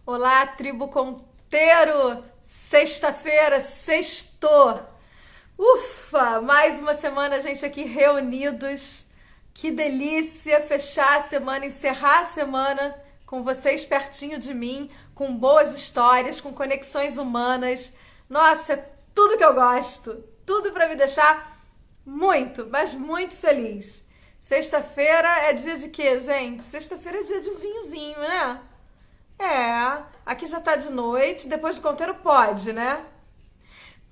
Olá, tribo Conteiro! Sexta-feira, sextou! Ufa! Mais uma semana, a gente aqui reunidos. Que delícia fechar a semana, encerrar a semana com vocês pertinho de mim, com boas histórias, com conexões humanas. Nossa, é tudo que eu gosto. Tudo para me deixar muito, mas muito feliz. Sexta-feira é dia de quê, gente? Sexta-feira é dia de um vinhozinho, né? É, aqui já tá de noite, depois do conteúdo pode, né?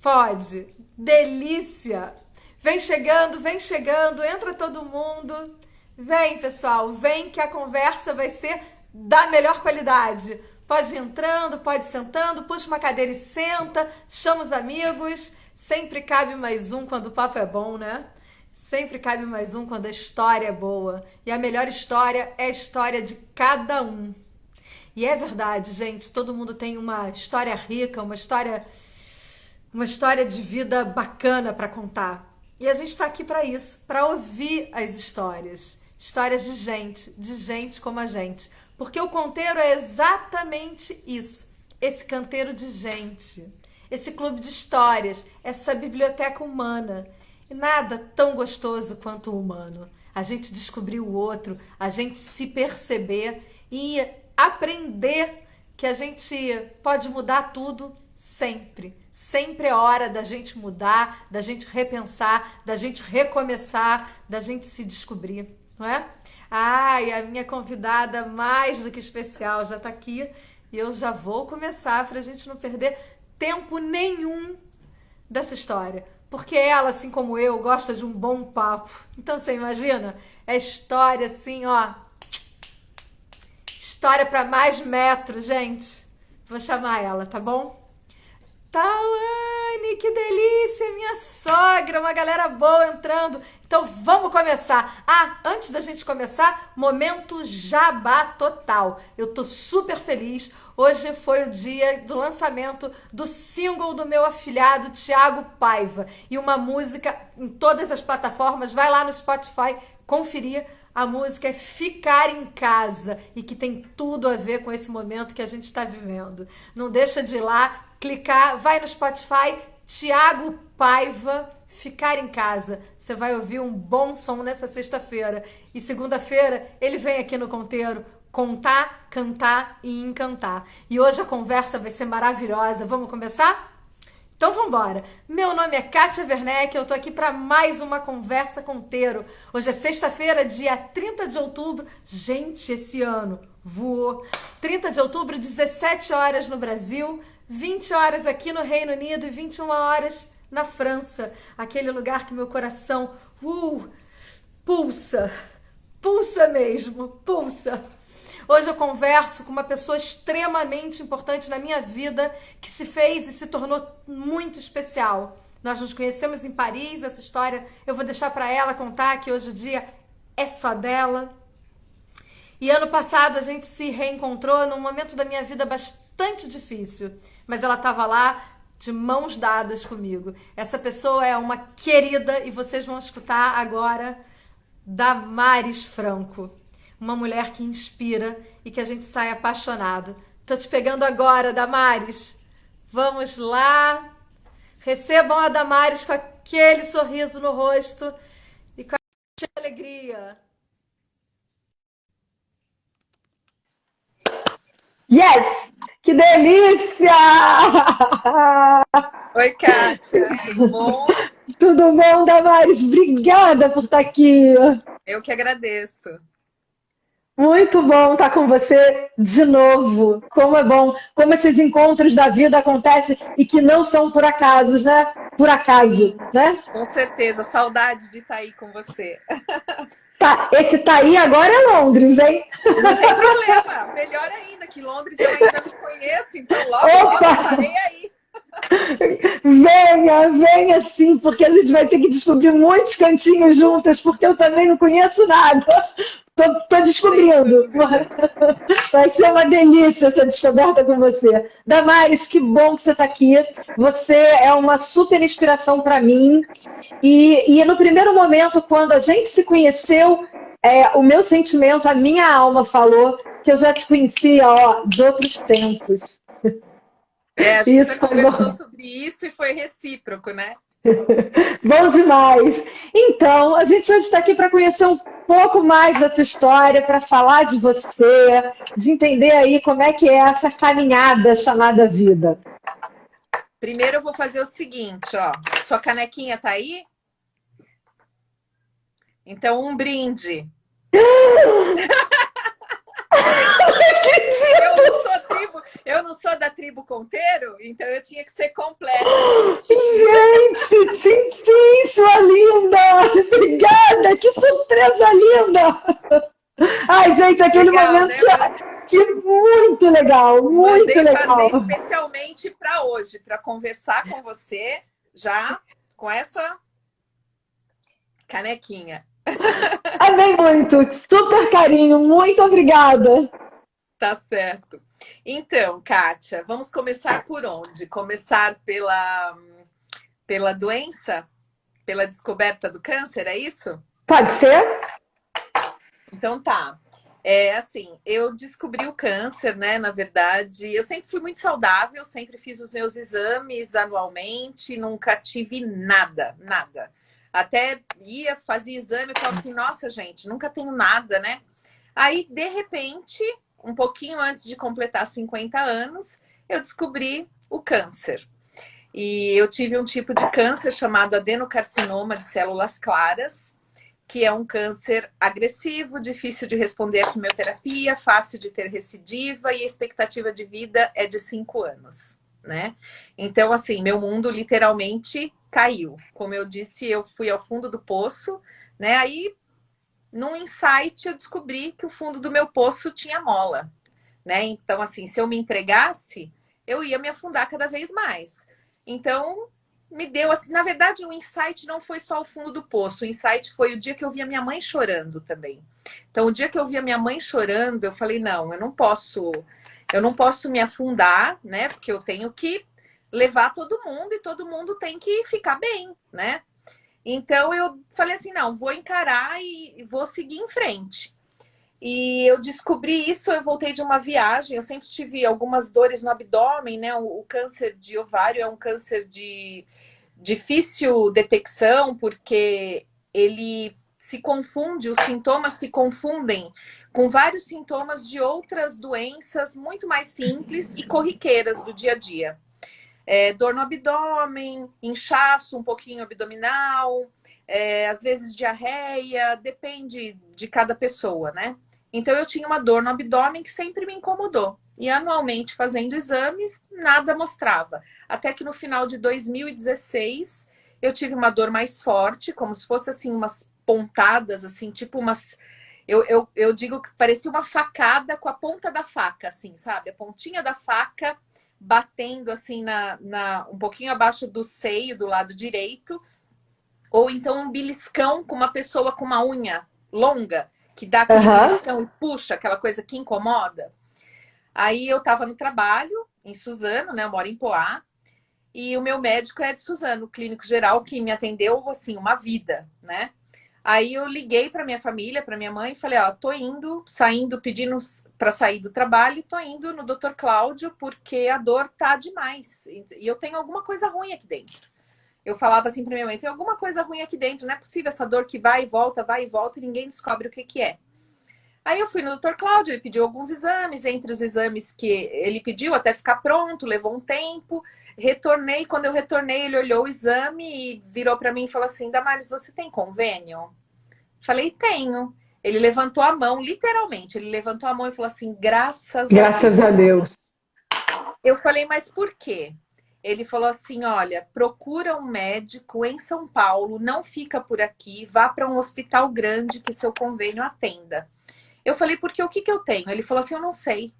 Pode. Delícia! Vem chegando, entra todo mundo. Vem, pessoal, vem que a conversa vai ser da melhor qualidade. Pode ir entrando, pode ir sentando, puxa uma cadeira e senta, chama os amigos. Sempre cabe mais um quando o papo é bom, né? Sempre cabe mais um quando a história é boa. E a melhor história é a história de cada um. E é verdade, gente, todo mundo tem uma história rica, uma história de vida bacana para contar. E a gente está aqui para isso, para ouvir as histórias. Histórias de gente como a gente. Porque o conteiro é exatamente isso, esse canteiro de gente, esse clube de histórias, essa biblioteca humana. E nada tão gostoso quanto o humano. A gente descobrir o outro, a gente se perceber e aprender que a gente pode mudar tudo sempre. Sempre é hora da gente mudar, da gente repensar, da gente recomeçar, da gente se descobrir, não é? Ai, a minha convidada mais do que especial já está aqui e eu já vou começar para a gente não perder tempo nenhum dessa história. Porque ela, assim como eu, gosta de um bom papo. Então você imagina? É história assim, ó. História para mais metros, gente. Vou chamar ela, tá bom? Tawane, que delícia, minha sogra, uma galera boa entrando. Então vamos começar. Ah, antes da gente começar, momento jabá total. Eu tô super feliz. Hoje foi o dia do lançamento do single do meu afilhado Thiago Paiva. E uma música em todas as plataformas. Vai lá no Spotify conferir. A música é Ficar em Casa e que tem tudo a ver com esse momento que a gente está vivendo. Não deixa de ir lá, clicar, vai no Spotify, Thiago Paiva, Ficar em Casa. Você vai ouvir um bom som nessa sexta-feira. E segunda-feira ele vem aqui no Conteiro contar, cantar e encantar. E hoje a conversa vai ser maravilhosa. Vamos começar? Então vamos embora. Meu nome é Kátia Werneck, eu tô aqui para mais uma conversa Conteiro. Hoje é sexta-feira, dia 30 de outubro. Gente, esse ano voou. 30 de outubro, 17 horas no Brasil, 20 horas aqui no Reino Unido e 21 horas na França. Aquele lugar que meu coração pulsa. Pulsa mesmo, pulsa. Hoje eu converso com uma pessoa extremamente importante na minha vida, que se fez e se tornou muito especial. Nós nos conhecemos em Paris, essa história eu vou deixar para ela contar, que hoje o dia é só dela. E ano passado a gente se reencontrou num momento da minha vida bastante difícil, mas ela estava lá de mãos dadas comigo. Essa pessoa é uma querida e vocês vão escutar agora Damares Franco. Uma mulher que inspira e que a gente sai apaixonado. Tô te pegando agora, Damares. Vamos lá. Recebam a Damares com aquele sorriso no rosto e com a alegria. Yes! Que delícia! Oi, Kátia, tudo bom? Tudo bom, Damares? Obrigada por estar aqui. Eu que agradeço. Muito bom estar com você de novo. Como é bom, como esses encontros da vida acontecem e que não são por acasos, né? Por acaso, Sim, né? com certeza. Saudade de estar aí com você. Tá, esse tá aí agora é Londres, hein? Não tem problema. Melhor ainda, que Londres eu ainda não conheço, então logo Opa! estarei aí. Venha sim, porque a gente vai ter que descobrir muitos cantinhos juntas, porque eu também não conheço nada. Tô descobrindo. Vai ser uma delícia essa descoberta com você. Damares, que bom que você está aqui. Você é uma super inspiração para mim. E no primeiro momento, quando a gente se conheceu, o meu sentimento, a minha alma falou que eu já te conhecia, ó, de outros tempos. É, a gente já Isso foi conversou bom. sobre isso e foi recíproco, né? Bom demais. Então, a gente hoje está aqui para conhecer um pouco mais da tua história, para falar de você, de entender aí como é que é essa caminhada chamada vida. Primeiro eu vou fazer o seguinte, ó. Sua canequinha tá aí? Então, um brinde. Eu não sou da tribo Conteiro, então eu tinha que ser completa, tintim. Gente, Tintim, sua linda! Obrigada, que surpresa linda! Ai, gente, aquele Legal, momento né? que é muito legal, muito Mandei fazer legal. especialmente para hoje, para conversar com você já com essa canequinha. Amei muito, super carinho, muito obrigada. Tá certo. Então, Kátia, vamos começar por onde? Começar pela doença? Pela descoberta do câncer, é isso? Pode ser? Então tá. É assim, eu descobri o câncer, né? Na verdade, eu sempre fui muito saudável, sempre fiz os meus exames anualmente, nunca tive nada, nada. Até ia, fazia exame e falava assim, nossa, gente, nunca tenho nada, né? Aí, de repente, um pouquinho antes de completar 50 anos, eu descobri o câncer. E eu tive um tipo de câncer chamado adenocarcinoma de células claras, que é um câncer agressivo, difícil de responder à quimioterapia, fácil de ter recidiva e a expectativa de vida é de 5 anos, né? Então, assim, meu mundo literalmente caiu. Como eu disse, eu fui ao fundo do poço, né? Aí, num insight, eu descobri que o fundo do meu poço tinha mola, né? Então, assim, se eu me entregasse, eu ia me afundar cada vez mais. Então, me deu assim, na verdade, o insight não foi só o fundo do poço, o insight foi o dia que eu vi a minha mãe chorando também. Então, o dia que eu vi a minha mãe chorando, eu falei, não, eu não posso me afundar, né? Porque eu tenho que levar todo mundo e todo mundo tem que ficar bem, né? Então eu falei assim, não, vou encarar e vou seguir em frente. E eu descobri isso, eu voltei de uma viagem, eu sempre tive algumas dores no abdômen, né? O câncer de ovário é um câncer de difícil detecção, porque ele se confunde, os sintomas se confundem com vários sintomas de outras doenças muito mais simples e corriqueiras do dia a dia. Dor no abdômen, inchaço um pouquinho abdominal, às vezes diarreia, depende de cada pessoa, né? Então eu tinha uma dor no abdômen que sempre me incomodou. E anualmente fazendo exames, nada mostrava. Até que no final de 2016 eu tive uma dor mais forte, como se fosse assim umas pontadas, assim, tipo umas. Eu digo que parecia uma facada com a ponta da faca, assim, sabe? A pontinha da faca batendo assim um pouquinho abaixo do seio do lado direito, ou então um beliscão com uma pessoa com uma unha longa, que dá aquele Aham. beliscão e puxa, aquela coisa que incomoda. Aí eu tava no trabalho, em Suzano, né? Eu moro em Poá, e o meu médico é de Suzano, clínico geral, que me atendeu, assim, uma vida, né? Aí eu liguei para minha família, para minha mãe, e falei, ó, tô indo, saindo, pedindo para sair do trabalho, tô indo no Dr. Cláudio porque a dor tá demais. E eu tenho alguma coisa ruim aqui dentro. Eu falava assim para minha mãe, tem alguma coisa ruim aqui dentro, não é possível essa dor que vai e volta e ninguém descobre o que que é. Aí eu fui no Dr. Cláudio, ele pediu alguns exames, entre os exames que ele pediu até ficar pronto, levou um tempo. Retornei, quando eu retornei, ele olhou o exame e virou para mim e falou assim, Damares, você tem convênio? Falei, tenho. Ele levantou a mão, literalmente, ele levantou a mão e falou assim, graças a Graças a Deus. Deus. Eu falei, mas por quê? Ele falou assim, olha, procura um médico em São Paulo, não fica por aqui, vá para um hospital grande que seu convênio atenda. Eu falei, porque o que que eu tenho? Ele falou assim, eu não sei.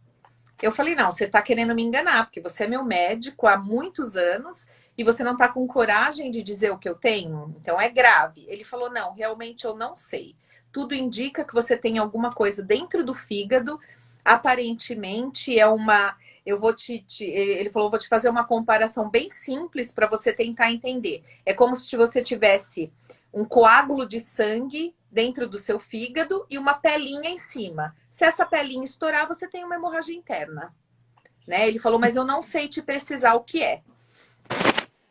Eu falei, não, você está querendo me enganar, porque você é meu médico há muitos anos e você não está com coragem de dizer o que eu tenho? Então é grave. Ele falou, não, realmente eu não sei. Tudo indica que você tem alguma coisa dentro do fígado. Aparentemente é uma. Eu vou Ele falou, vou te fazer uma comparação bem simples para você tentar entender. É como se você tivesse um coágulo de sangue dentro do seu fígado e uma pelinha em cima. Se essa pelinha estourar, você tem uma hemorragia interna. Né? Ele falou, mas eu não sei te precisar o que é.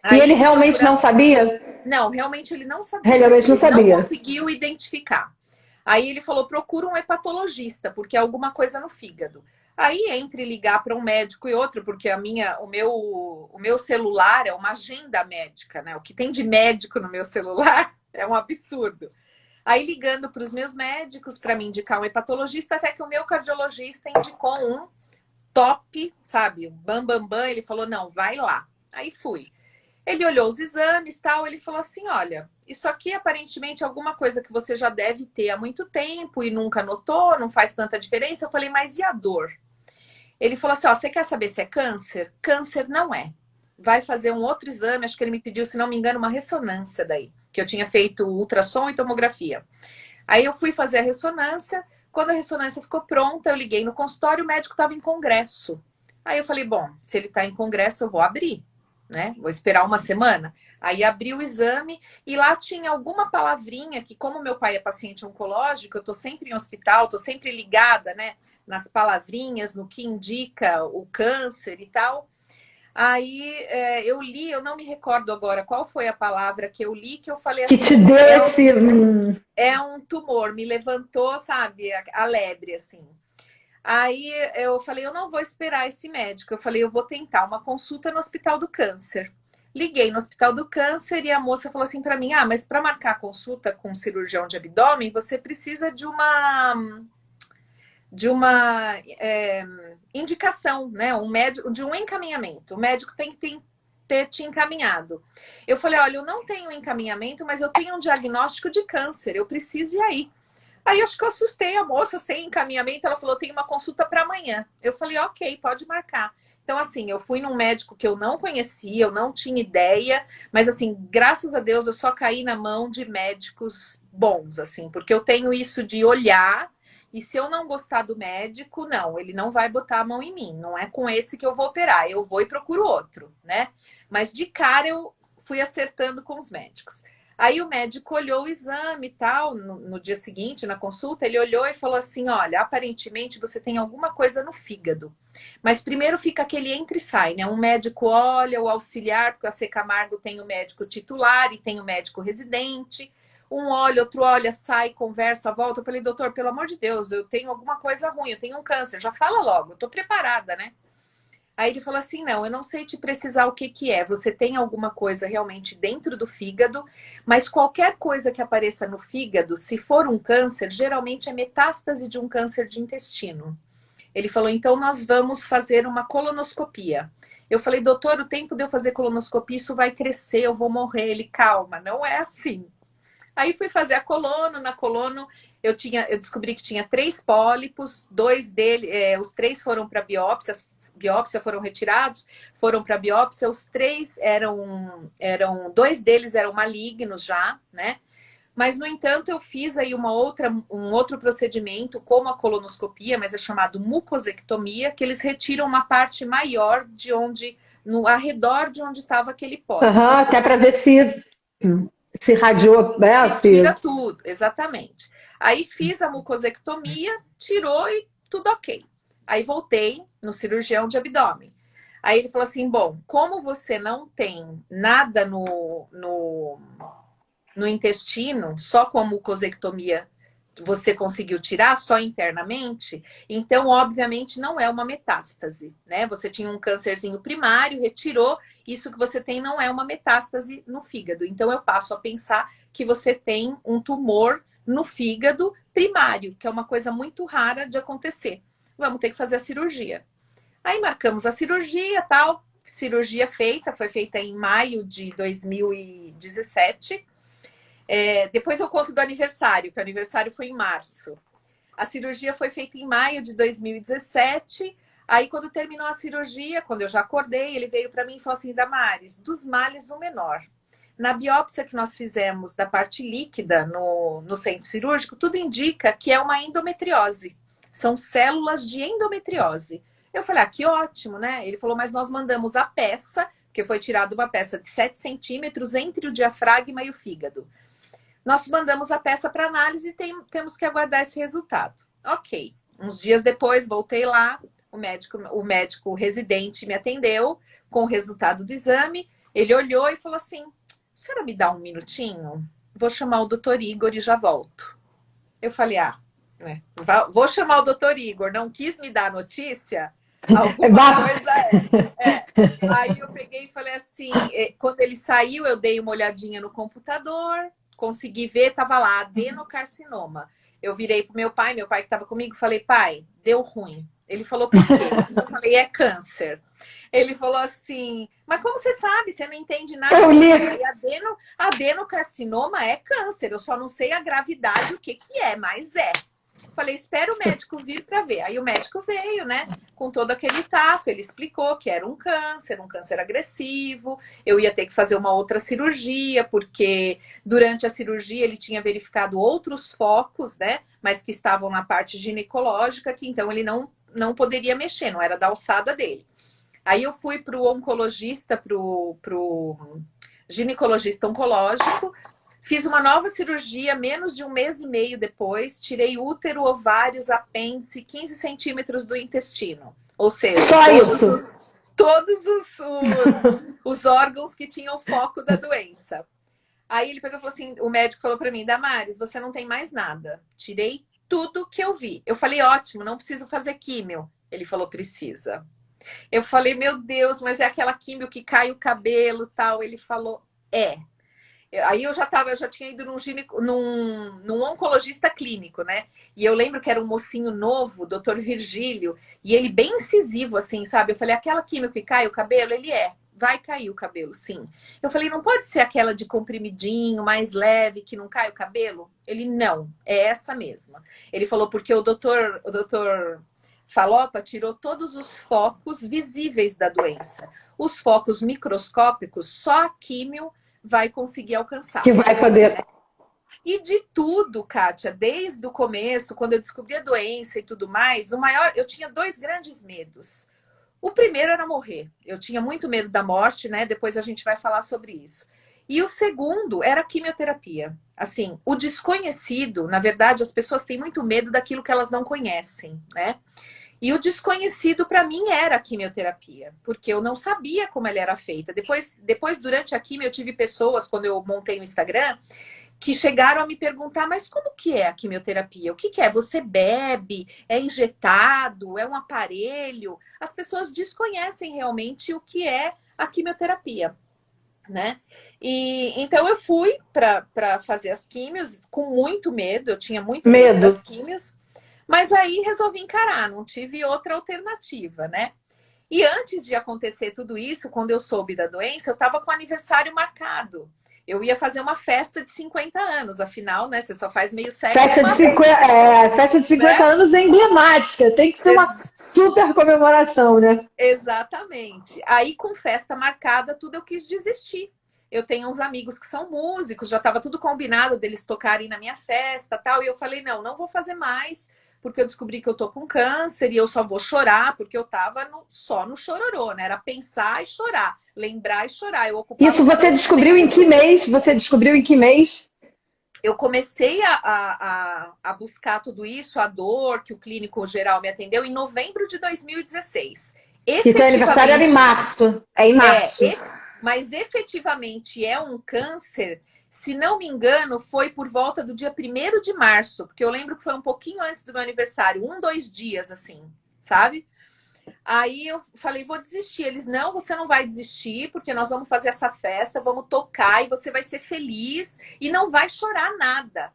Aí, e ele realmente não sabia? Não, realmente ele não sabia. Realmente não sabia. Ele não conseguiu identificar. Aí ele falou, procura um hepatologista, porque é alguma coisa no fígado. Aí, entre ligar para um médico e outro, porque o meu celular é uma agenda médica, né? O que tem de médico no meu celular é um absurdo. Aí, ligando para os meus médicos para me indicar um hepatologista, até que o meu cardiologista indicou um top, sabe? Bam, bam, bam. Ele falou, não, vai lá. Aí fui. Ele olhou os exames e tal, ele falou assim, olha, isso aqui aparentemente é alguma coisa que você já deve ter há muito tempo e nunca notou, não faz tanta diferença. Eu falei, mas e a dor? Ele falou assim, ó, você quer saber se é câncer? Câncer não é. Vai fazer um outro exame, acho que ele me pediu, se não me engano, uma ressonância daí, que eu tinha feito ultrassom e tomografia. Aí eu fui fazer a ressonância, quando a ressonância ficou pronta, eu liguei no consultório, o médico estava em congresso. Aí eu falei, bom, se ele está em congresso, eu vou abrir. Né? Vou esperar uma semana. Aí abri o exame e lá tinha alguma palavrinha que, como meu pai é paciente oncológico, eu tô sempre em hospital, tô sempre ligada, né, nas palavrinhas, no que indica o câncer e tal. Aí eu li, eu não me recordo agora qual foi a palavra que eu li, que eu falei assim... Que te deu esse... É um tumor, me levantou, sabe, a lebre, assim. Aí eu falei, eu não vou esperar esse médico. Eu falei, eu vou tentar uma consulta no Hospital do Câncer. Liguei no Hospital do Câncer e a moça falou assim para mim, mas para marcar a consulta com um cirurgião de abdômen, você precisa de uma indicação, né? De um encaminhamento. O médico tem que ter te encaminhado. Eu falei, olha, eu não tenho encaminhamento, mas eu tenho um diagnóstico de câncer, eu preciso ir aí. Aí acho que eu assustei a moça sem encaminhamento. Ela falou, tem uma consulta para amanhã. Eu falei, ok, pode marcar. Então, assim, eu fui num médico que eu não conhecia, eu não tinha ideia. Mas, assim, graças a Deus, eu só caí na mão de médicos bons, assim. Porque eu tenho isso de olhar e se eu não gostar do médico, não, ele não vai botar a mão em mim. Não é com esse que eu vou operar. Eu vou e procuro outro, né? Mas, de cara, eu fui acertando com os médicos. Aí o médico olhou o exame e tal, no dia seguinte, na consulta, ele olhou e falou assim, olha, aparentemente você tem alguma coisa no fígado. Mas primeiro fica aquele entra e sai, né? Um médico olha, o auxiliar, porque a C. Camargo tem o médico titular e tem o médico residente. Um olha, outro olha, sai, conversa, volta. Eu falei, doutor, pelo amor de Deus, eu tenho alguma coisa ruim, eu tenho um câncer, já fala logo, eu tô preparada, né? Aí ele falou assim, não, eu não sei te precisar o que é. Você tem alguma coisa realmente dentro do fígado, mas qualquer coisa que apareça no fígado, se for um câncer, geralmente é metástase de um câncer de intestino. Ele falou, então nós vamos fazer uma colonoscopia. Eu falei, doutor, o tempo de eu fazer colonoscopia, isso vai crescer, eu vou morrer. Ele, calma, não é assim. Aí fui fazer a colono, na colono eu descobri que tinha 3 pólipos, 2 deles, os 3 foram para biópsia foram retirados, foram para biópsia, os 3 2 deles eram malignos já, né? Mas, no entanto, eu fiz aí um outro procedimento, como a colonoscopia, mas é chamado mucosectomia, que eles retiram uma parte maior de onde, no arredor de onde estava aquele pólipo. Até para ver se radiou, né? Tira tudo, exatamente. Aí fiz a mucosectomia, tirou e tudo ok. Aí voltei no cirurgião de abdômen. Aí ele falou assim, bom, como você não tem nada no intestino, só com a mucosectomia você conseguiu tirar, só internamente, então, obviamente, não é uma metástase, né? Você tinha um câncerzinho primário, retirou, isso que você tem não é uma metástase no fígado. Então, eu passo a pensar que você tem um tumor no fígado primário, que é uma coisa muito rara de acontecer. Vamos ter que fazer a cirurgia. Aí marcamos a cirurgia, tal. Cirurgia feita, foi feita em maio de 2017. Depois eu conto do aniversário, que o aniversário foi em março. A cirurgia foi feita em maio de 2017. Aí, quando terminou a cirurgia, quando eu já acordei, ele veio para mim e falou assim, Damares, dos males o menor. Na biópsia que nós fizemos da parte líquida no centro cirúrgico, tudo indica que é uma endometriose. São células de endometriose. Eu falei, que ótimo, né? Ele falou, mas nós mandamos a peça, que foi tirada uma peça de 7 centímetros entre o diafragma e o fígado. Nós mandamos a peça para análise e temos que aguardar esse resultado. Ok. Uns dias depois, voltei lá, o médico residente me atendeu com o resultado do exame. Ele olhou e falou assim: a senhora me dá um minutinho? Vou chamar o doutor Igor e já volto. Eu falei, vou chamar o doutor Igor. Não quis me dar notícia? Alguma coisa é. Aí eu peguei e falei assim, quando ele saiu, eu dei uma olhadinha no computador, consegui ver, tava lá, adenocarcinoma. Eu virei pro meu pai que estava comigo, falei, pai, deu ruim. Ele falou, por quê? Eu falei, é câncer. Ele falou assim, mas como você sabe? Você não entende nada. Eu li. Adenocarcinoma é câncer, eu só não sei a gravidade, o que é, mas é. Falei, espera o médico vir para ver. Aí o médico veio, né? Com todo aquele tato, ele explicou que era um câncer agressivo. Eu ia ter que fazer uma outra cirurgia, porque durante a cirurgia ele tinha verificado outros focos, né? Mas que estavam na parte ginecológica, que então ele não poderia mexer, não era da alçada dele. Aí eu fui para o oncologista, pro ginecologista oncológico. Fiz uma nova cirurgia menos de 1 mês e meio depois. Tirei útero, ovários, apêndice, 15 centímetros do intestino. Ou seja, todos os órgãos que tinham foco da doença. Aí ele pegou e falou assim, o médico falou para mim, Damares, você não tem mais nada. Tirei tudo que eu vi. Eu falei, ótimo, não preciso fazer químio. Ele falou, precisa. Eu falei, meu Deus, mas é aquela químio que cai o cabelo e tal. Ele falou, é. Aí eu já tinha ido num oncologista clínico, né? E eu lembro que era um mocinho novo, doutor Virgílio, e ele bem incisivo, assim, sabe? Eu falei, aquela químio que cai o cabelo? Ele vai cair o cabelo, sim. Eu falei, não pode ser aquela de comprimidinho, mais leve, que não cai o cabelo? Ele, não, é essa mesma. Ele falou, porque o doutor Falopa tirou todos os focos visíveis da doença. Os focos microscópicos, só a químio vai conseguir alcançar. Que vai poder. E de tudo, Kátia, desde o começo, quando eu descobri a doença e tudo mais, eu tinha 2 grandes medos. O primeiro era morrer. Eu tinha muito medo da morte, né? Depois a gente vai falar sobre isso. E o segundo era a quimioterapia. Assim, o desconhecido, na verdade, as pessoas têm muito medo daquilo que elas não conhecem, né? E o desconhecido para mim era a quimioterapia, porque eu não sabia como ela era feita. Depois, durante a quimio, eu tive pessoas, quando eu montei o Instagram, que chegaram a me perguntar, mas como que é a quimioterapia? O que é? Você bebe? É injetado? É um aparelho? As pessoas desconhecem realmente o que é a quimioterapia, né? E então eu fui para fazer as químios com muito medo, eu tinha muito medo das químios. Mas aí resolvi encarar, não tive outra alternativa, né? E antes de acontecer tudo isso, quando eu soube da doença, eu estava com o aniversário marcado. Eu ia fazer uma festa de 50 anos, afinal, né? Você só faz meio século. Festa de 50 anos é emblemática, tem que ser uma super comemoração, né? Exatamente. Aí, com festa marcada, tudo eu quis desistir. Eu tenho uns amigos que são músicos, já estava tudo combinado deles tocarem na minha festa, tal, e eu falei, não vou fazer mais, porque eu descobri que eu tô com câncer e eu só vou chorar, porque eu tava só no chororô, né? Era pensar e chorar, lembrar e chorar. Isso você descobriu em que mês? Eu comecei a buscar tudo isso, a dor que o clínico geral me atendeu, em novembro de 2016. E seu aniversário era em março. É em março. Mas efetivamente é um câncer. Se não me engano, foi por volta do dia 1º de março, porque eu lembro que foi um pouquinho antes do meu aniversário, 2 dias, assim, sabe? Aí eu falei, vou desistir. Eles, não, você não vai desistir, porque nós vamos fazer essa festa, vamos tocar e você vai ser feliz e não vai chorar nada.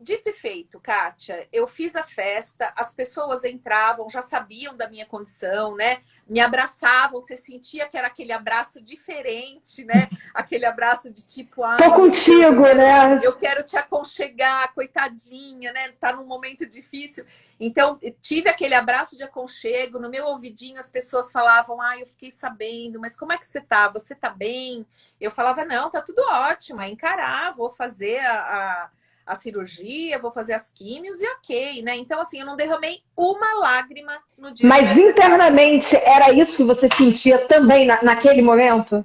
Dito e feito, Kátia, eu fiz a festa, as pessoas entravam, já sabiam da minha condição, né? Me abraçavam, você sentia que era aquele abraço diferente, né? Aquele abraço de tipo, tô contigo, né? Eu quero te aconchegar, coitadinha, né? Tá num momento difícil. Então, eu tive aquele abraço de aconchego, no meu ouvidinho as pessoas falavam, eu fiquei sabendo, mas como é que você tá? Você tá bem? Eu falava, não, tá tudo ótimo, é encarar, vou fazer a cirurgia, vou fazer as químios e ok, né? Então, assim, eu não derramei uma lágrima no dia. Mas internamente era isso que você sentia também naquele momento?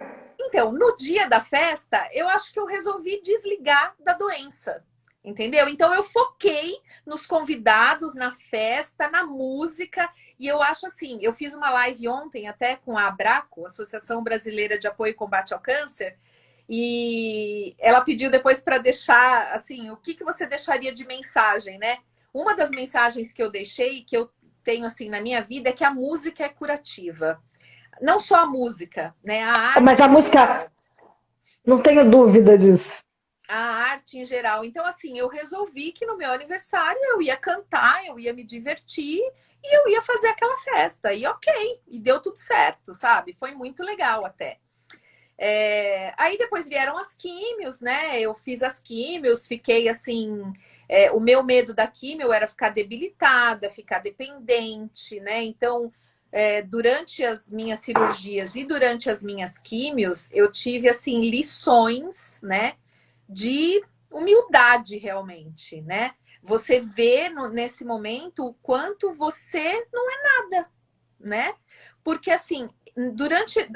Então, no dia da festa, eu acho que eu resolvi desligar da doença. Entendeu? Então eu foquei nos convidados, na festa, na música. E eu acho assim, eu fiz uma live ontem até com a Abraco, Associação Brasileira de Apoio e Combate ao Câncer, e ela pediu depois para deixar, assim, o que você deixaria de mensagem, né? Uma das mensagens que eu deixei, que eu tenho assim na minha vida, é que a música é curativa. Não só a música, né? A arte. Mas a música, não tenho dúvida disso. A arte em geral. Então, assim, eu resolvi que no meu aniversário eu ia cantar, eu ia me divertir e eu ia fazer aquela festa. E ok, e deu tudo certo, sabe? Foi muito legal até. Aí depois vieram as químios, né? Eu fiz as químios, fiquei assim... o meu medo da químio era ficar debilitada, ficar dependente, né? Então, durante as minhas cirurgias e durante as minhas químios, eu tive, assim, lições, né? De humildade realmente, né? Você vê nesse momento o quanto você não é nada, né? Porque assim,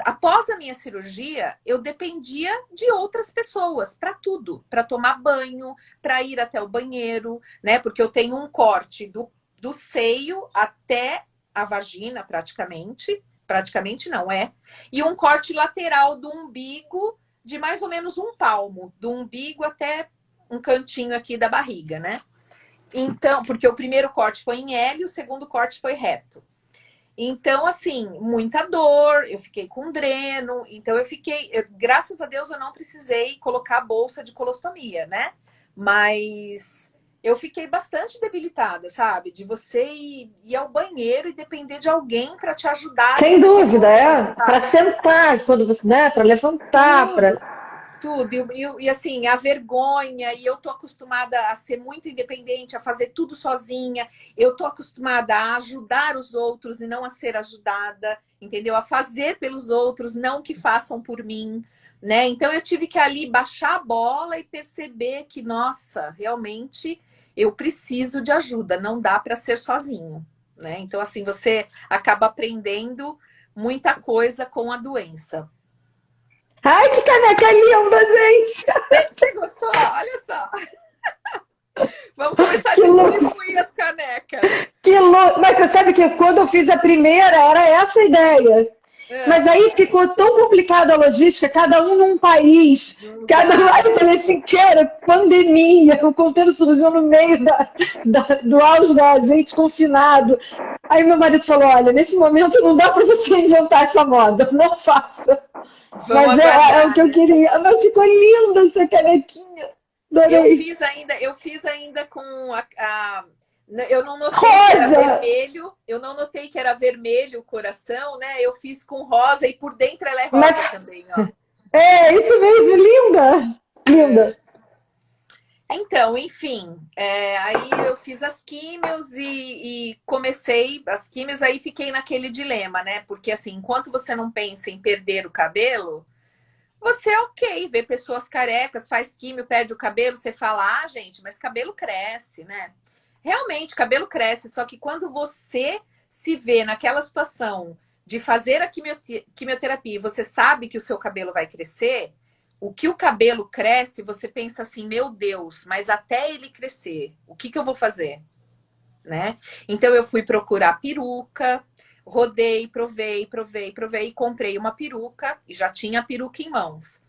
após a minha cirurgia, eu dependia de outras pessoas para tudo, para tomar banho, para ir até o banheiro, né? Porque eu tenho um corte do seio até a vagina, praticamente não e um corte lateral do umbigo de mais ou menos um palmo, do umbigo até um cantinho aqui da barriga, né? Então, porque o primeiro corte foi em L e o segundo corte foi reto. Então, assim, muita dor, eu fiquei com dreno, então graças a Deus eu não precisei colocar a bolsa de colostomia, né? Mas eu fiquei bastante debilitada, sabe? De você ir ao banheiro e depender de alguém para te ajudar. Sem dúvida, para sentar, quando você, né? Para levantar, tudo. E assim, a vergonha, e eu tô acostumada a ser muito independente, a fazer tudo sozinha. Eu tô acostumada a ajudar os outros e não a ser ajudada, entendeu? A fazer pelos outros, não que façam por mim, né? Então eu tive que ali baixar a bola e perceber que, nossa, realmente eu preciso de ajuda, não dá para ser sozinho, né? Então assim, você acaba aprendendo muita coisa com a doença. Ai, que caneca linda, gente! Você gostou? Olha só. Vamos começar a distribuir as canecas. Que louco! Mas você sabe que quando eu fiz a primeira, era essa a ideia. Mas aí ficou tão complicada a logística, cada um num país, cada um. Aí eu falei assim, cara, pandemia, o conteúdo surgiu no meio do auge da gente confinado. Aí meu marido falou, olha, nesse momento não dá para você inventar essa moda, não faça. Mas é o que eu queria. Mas ficou linda essa canequinha. Adorei. Eu fiz ainda com eu não notei que era vermelho. Eu não notei que era vermelho o coração, né? Eu fiz com rosa e por dentro ela é rosa também, ó. É, isso mesmo, linda. Linda. Então, enfim, aí eu fiz as químios e comecei as químios, aí fiquei naquele dilema, né? Porque assim, enquanto você não pensa em perder o cabelo, você vê pessoas carecas, faz químio, perde o cabelo, você fala, gente, mas cabelo cresce, né? Realmente, cabelo cresce, só que quando você se vê naquela situação de fazer a quimioterapia e você sabe que o seu cabelo vai crescer, o que o cabelo cresce, você pensa assim, meu Deus, mas até ele crescer, o que eu vou fazer? Né? Então eu fui procurar peruca, rodei, provei e comprei uma peruca e já tinha a peruca em mãos.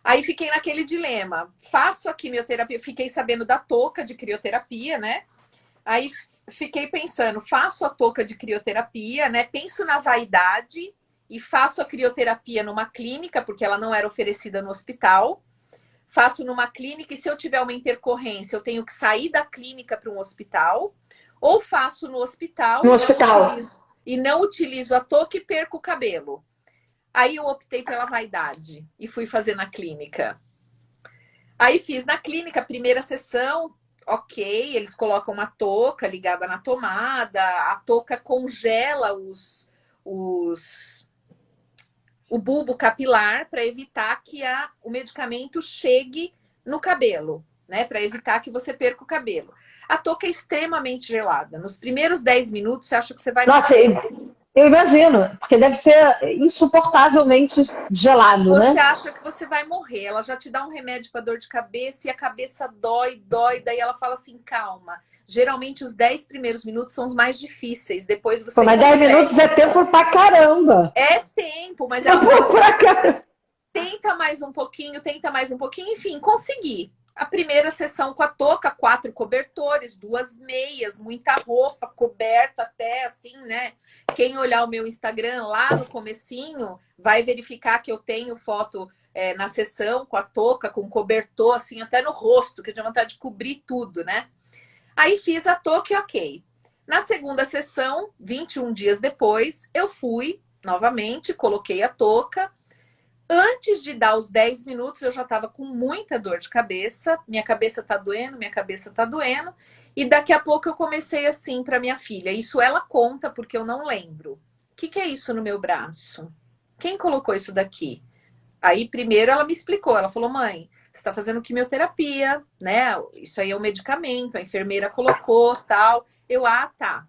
Aí fiquei naquele dilema, faço a quimioterapia, fiquei sabendo da touca de crioterapia, né? Aí fiquei pensando, faço a touca de crioterapia, né? Penso na vaidade e faço a crioterapia numa clínica, porque ela não era oferecida no hospital. Faço numa clínica e se eu tiver uma intercorrência, eu tenho que sair da clínica para um hospital. Ou faço no hospital, e não utilizo a touca e perco o cabelo. Aí eu optei pela vaidade e fui fazer na clínica. Aí fiz na clínica a primeira sessão, ok, eles colocam uma touca ligada na tomada, a touca congela o bulbo capilar para evitar que o medicamento chegue no cabelo, né? Para evitar que você perca o cabelo. A touca é extremamente gelada. Nos primeiros 10 minutos, você acha que você vai... Nossa, Eu imagino, porque deve ser insuportavelmente gelado, Você né? acha que você vai morrer, ela já te dá um remédio para dor de cabeça e a cabeça dói, dói, daí ela fala assim, calma. Geralmente os 10 primeiros minutos são os mais difíceis, depois Pô, você mas 10 minutos é consegue. tempo pra caramba. É tempo, mas ela fala Tempo assim, pra caramba. tenta mais um pouquinho, enfim, consegui. A primeira sessão com a touca, 4 cobertores, 2 meias, muita roupa, coberta até assim, né? Quem olhar o meu Instagram lá no comecinho vai verificar que eu tenho foto na sessão com a touca, com cobertor, assim, até no rosto, que eu tinha vontade de cobrir tudo, né? Aí fiz a touca e ok. Na segunda sessão, 21 dias depois, eu fui novamente, coloquei a touca. Antes de dar os 10 minutos, eu já estava com muita dor de cabeça. Minha cabeça tá doendo, minha cabeça tá doendo. E daqui a pouco eu comecei assim para minha filha. Isso ela conta porque eu não lembro. O que é isso no meu braço? Quem colocou isso daqui? Aí primeiro ela me explicou. Ela falou: mãe, você está fazendo quimioterapia, né? Isso aí é um medicamento. A enfermeira colocou, tal. Tá.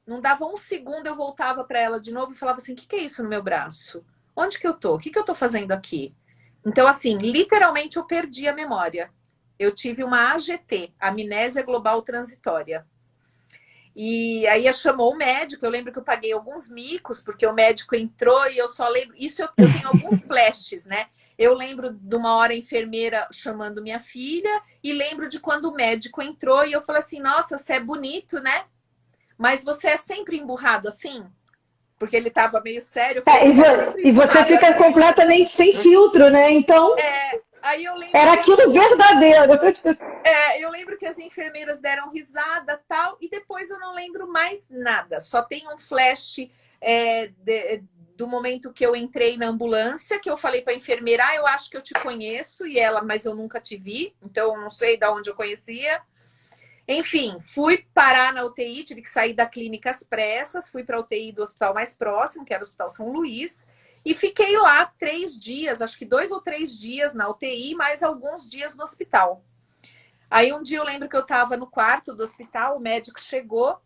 Não dava um segundo, eu voltava para ela de novo e falava assim: o que é isso no meu braço? Onde que eu tô? O que eu tô fazendo aqui? Então, assim, literalmente eu perdi a memória. Eu tive uma AGT, amnésia global transitória. E aí chamou o médico, eu lembro que eu paguei alguns micos, porque o médico entrou e eu só lembro. Isso eu tenho alguns flashes, né? Eu lembro de uma hora a enfermeira chamando minha filha, e lembro de quando o médico entrou e eu falei assim: nossa, você é bonito, né? Mas você é sempre emburrado assim? Porque ele tava meio sério. Eu falei, você é sempre E você emburrado fica assim? completamente sem filtro, né? Então, Aí eu lembro era que aquilo verdadeiro. eu lembro que as enfermeiras deram risada tal, e depois eu não lembro mais nada. Só tem um flash do momento que eu entrei na ambulância, que eu falei para a enfermeira: eu acho que eu te conheço, e ela, mas eu nunca te vi, então eu não sei de onde eu conhecia. Enfim, fui parar na UTI, tive que sair da clínica às pressas, fui para a UTI do hospital mais próximo, que era o Hospital São Luís, e fiquei lá 3 dias, acho que 2 ou 3 dias na UTI, mais alguns dias no hospital. Aí um dia eu lembro que eu estava no quarto do hospital, o médico chegou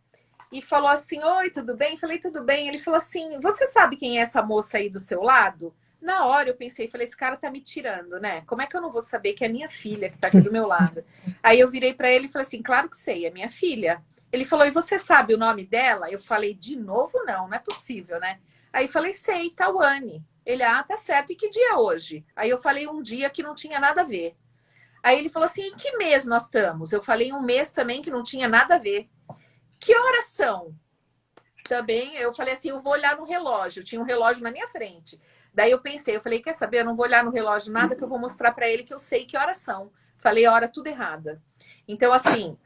e falou assim: oi, tudo bem? Falei: tudo bem. Ele falou assim: você sabe quem é essa moça aí do seu lado? Na hora eu pensei, falei: esse cara tá me tirando, né? Como é que eu não vou saber que é minha filha que tá aqui do meu lado? Aí eu virei para ele e falei assim: claro que sei, é minha filha. Ele falou: e você sabe o nome dela? Eu falei: de novo não, não é possível, né? Aí eu falei: sei, Tawane. Ele: tá certo. E que dia é hoje? Aí eu falei um dia que não tinha nada a ver. Aí ele falou assim: em que mês nós estamos? Eu falei um mês também que não tinha nada a ver. Que horas são? Também eu falei assim: eu vou olhar no relógio. Tinha um relógio na minha frente. Daí eu pensei, eu falei: quer saber? Eu não vou olhar no relógio nada, que eu vou mostrar para ele que eu sei que horas são. Falei a hora tudo errada. Então, assim,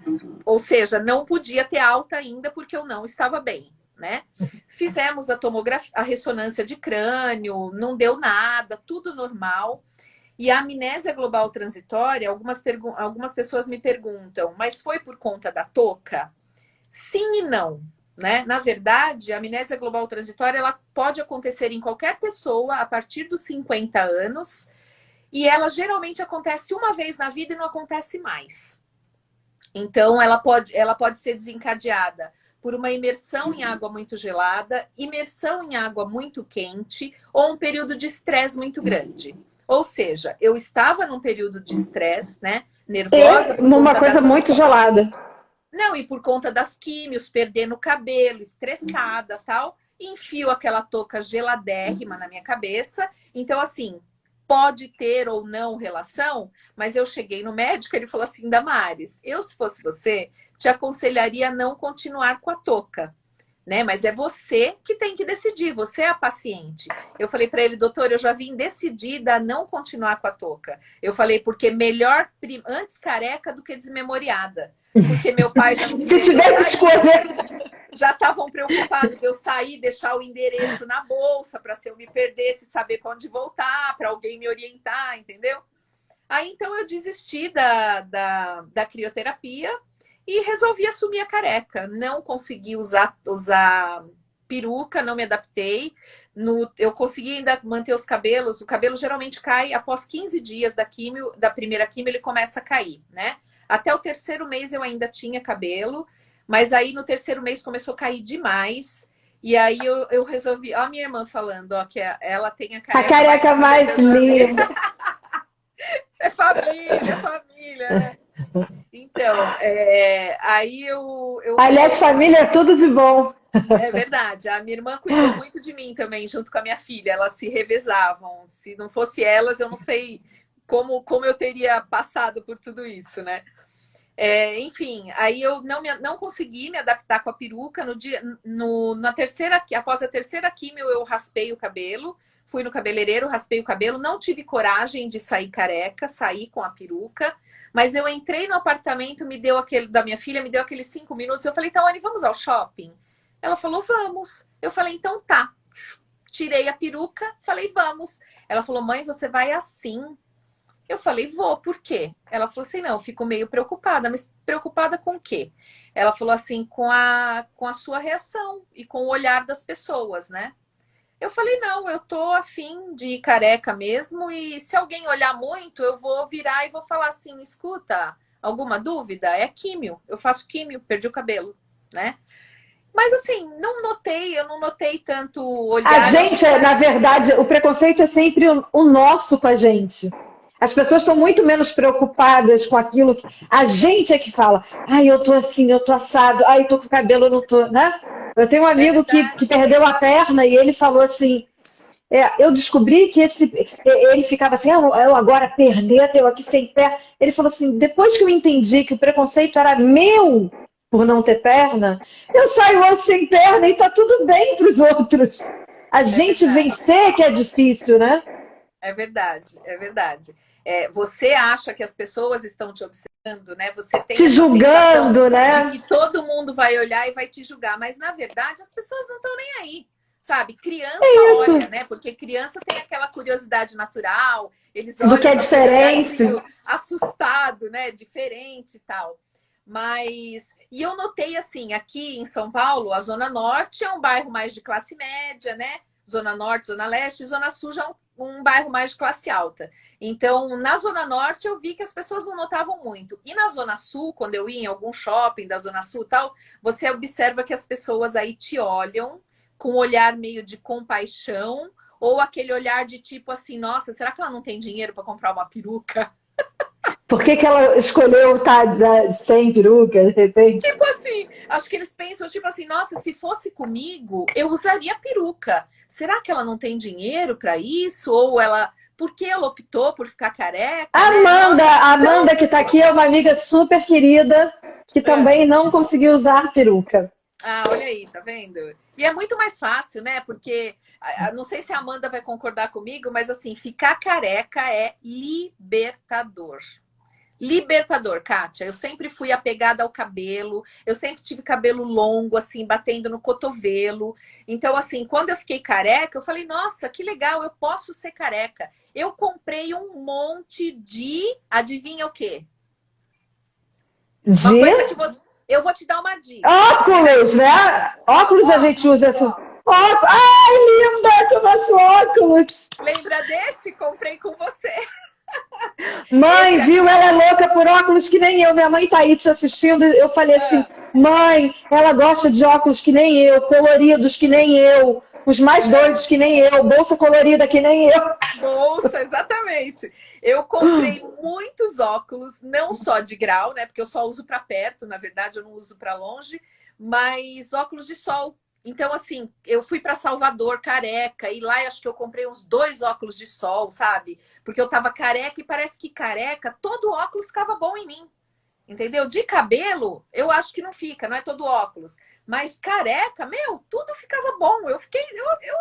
ou seja, não podia ter alta ainda porque eu não estava bem, né? Fizemos a tomografia, a ressonância de crânio, não deu nada, tudo normal. E a amnésia global transitória, algumas pessoas me perguntam: mas foi por conta da touca? Sim e não, né? Na verdade, a amnésia global transitória ela pode acontecer em qualquer pessoa a partir dos 50 anos, e ela geralmente acontece uma vez na vida e não acontece mais. Então, ela pode ser desencadeada por uma imersão em água muito gelada, imersão em água muito quente ou um período de estresse muito grande. Ou seja, eu estava num período de estresse, né? Nervosa E por numa conta coisa das. muito gelada. Não, e por conta das químios, perdendo o cabelo, estressada, tal, enfio aquela touca geladérrima na minha cabeça. Então, assim, pode ter ou não relação, mas eu cheguei no médico, ele falou assim: Damares, eu, se fosse você, te aconselharia a não continuar com a touca, né? Mas é você que tem que decidir, você é a paciente. Eu falei para ele: doutor, eu já vim decidida a não continuar com a touca. Eu falei: porque melhor antes careca do que desmemoriada. Porque meu pai já não Se queria que eu tiver que escolher. já estavam preocupados de eu sair, deixar o endereço na bolsa para se eu me perdesse, saber para onde voltar, para alguém me orientar, entendeu? Aí então eu desisti da crioterapia e resolvi assumir a careca. Não consegui usar peruca, não me adaptei. Eu consegui ainda manter os cabelos. O cabelo geralmente cai após 15 dias da primeira químio, ele começa a cair, né? Até o 3º mês eu ainda tinha cabelo, mas aí no 3º mês começou a cair demais. E aí eu resolvi, ó, a minha irmã falando, ó, que ela tem a A careca careca mais mais linda. linda. É família, né? Então, aí eu Aliás, resolvi. família é tudo de bom. É verdade, a minha irmã cuidou muito de mim também, junto com a minha filha. Elas se revezavam. Se não fosse elas, eu não sei como eu teria passado por tudo isso, né? Enfim, aí eu não consegui me adaptar com a peruca. Após a terceira químio, eu raspei o cabelo, fui no cabeleireiro, raspei o cabelo, não tive coragem de sair careca, saí com a peruca, mas eu entrei no apartamento, da minha filha, me deu aqueles 5 minutos. Eu falei, Tawane, vamos ao shopping? Ela falou, vamos. Eu falei, então tá. Tirei a peruca, falei, vamos. Ela falou, mãe, você vai assim? Eu falei, vou, por quê? Ela falou assim, não, eu fico meio preocupada, mas preocupada com o quê? Ela falou assim, com a sua reação e com o olhar das pessoas, né? Eu falei, não, eu tô afim de ir careca mesmo, e se alguém olhar muito, eu vou virar e vou falar assim, escuta, alguma dúvida? É químio, eu faço químio, perdi o cabelo, né? Mas assim, eu não notei tanto A olhar. gente, na verdade, o preconceito é sempre o nosso com a gente. As pessoas estão muito menos preocupadas com aquilo que a gente é que fala. Ai, eu tô assim, eu tô assado. Ai, eu tô com o cabelo, eu não tô, né? Eu tenho um É amigo que verdade. perdeu a perna e ele falou assim, eu descobri que ele ficava assim, eu agora perneta, eu aqui sem perna. Ele falou assim, depois que eu entendi que o preconceito era meu por não ter perna, eu saio hoje sem perna e tá tudo bem para os outros. A É gente verdade. vencer que é difícil, né? É verdade, é verdade. Você acha que as pessoas estão te observando, né? Você tem Te essa sensação julgando, de né? que todo mundo vai olhar e vai te julgar, mas na verdade as pessoas não estão nem aí, sabe? Criança Isso, olha, né? Porque criança tem aquela curiosidade natural, eles do que olham é com aquele diferente. olharzinho assustado, né? Diferente e tal. E eu notei assim, aqui em São Paulo, a Zona Norte é um bairro mais de classe média, né? Zona Norte, Zona Leste, Zona Sul já é um bairro mais de classe alta. Então, na Zona Norte, eu vi que as pessoas não notavam muito. E na Zona Sul, quando eu ia em algum shopping da Zona Sul e tal, você observa que as pessoas aí te olham com um olhar meio de compaixão, ou aquele olhar de tipo assim, nossa, será que ela não tem dinheiro para comprar uma peruca? Por que que ela escolheu estar sem peruca, de repente? Tipo assim, acho que eles pensam, tipo assim, nossa, se fosse comigo, eu usaria peruca. Será que ela não tem dinheiro para isso? Ou ela. Por que ela optou por ficar careca, né? Amanda, Nossa, a Amanda que está aqui é uma amiga super querida que é. também não conseguiu usar peruca. Olha aí, tá vendo? E é muito mais fácil, né? Porque não sei se a Amanda vai concordar comigo, mas assim, ficar careca é libertador. Libertador, Kátia. Eu sempre fui apegada ao cabelo, eu sempre tive cabelo longo, assim, batendo no cotovelo. Então, assim, quando eu fiquei careca, eu falei, nossa, que legal, eu posso ser careca. Eu comprei um monte de. Adivinha o quê? Uma coisa De que você. Eu vou te dar uma dica, né? óculos, né? Óculos a gente usa. Ai, linda, tu nosso óculos. Lembra desse? Comprei com você. Mãe, Esse viu? aqui. Ela é louca por óculos que nem eu. Minha mãe tá aí te assistindo. Eu falei assim, Ah, mãe, ela gosta de óculos que nem eu, coloridos que nem eu, os mais doidos que nem eu, bolsa colorida que nem eu. bolsa, exatamente. Eu comprei muitos óculos, não só de grau, né? Porque eu só uso para perto, na verdade, eu não uso para longe, mas óculos de sol. Então, assim, eu fui para Salvador careca e lá acho que eu comprei uns 2 óculos de sol, sabe? Porque eu tava careca e parece que careca, todo óculos ficava bom em mim. Entendeu? De cabelo, eu acho que não fica, não é todo óculos. Mas careca, meu, tudo ficava bom. Eu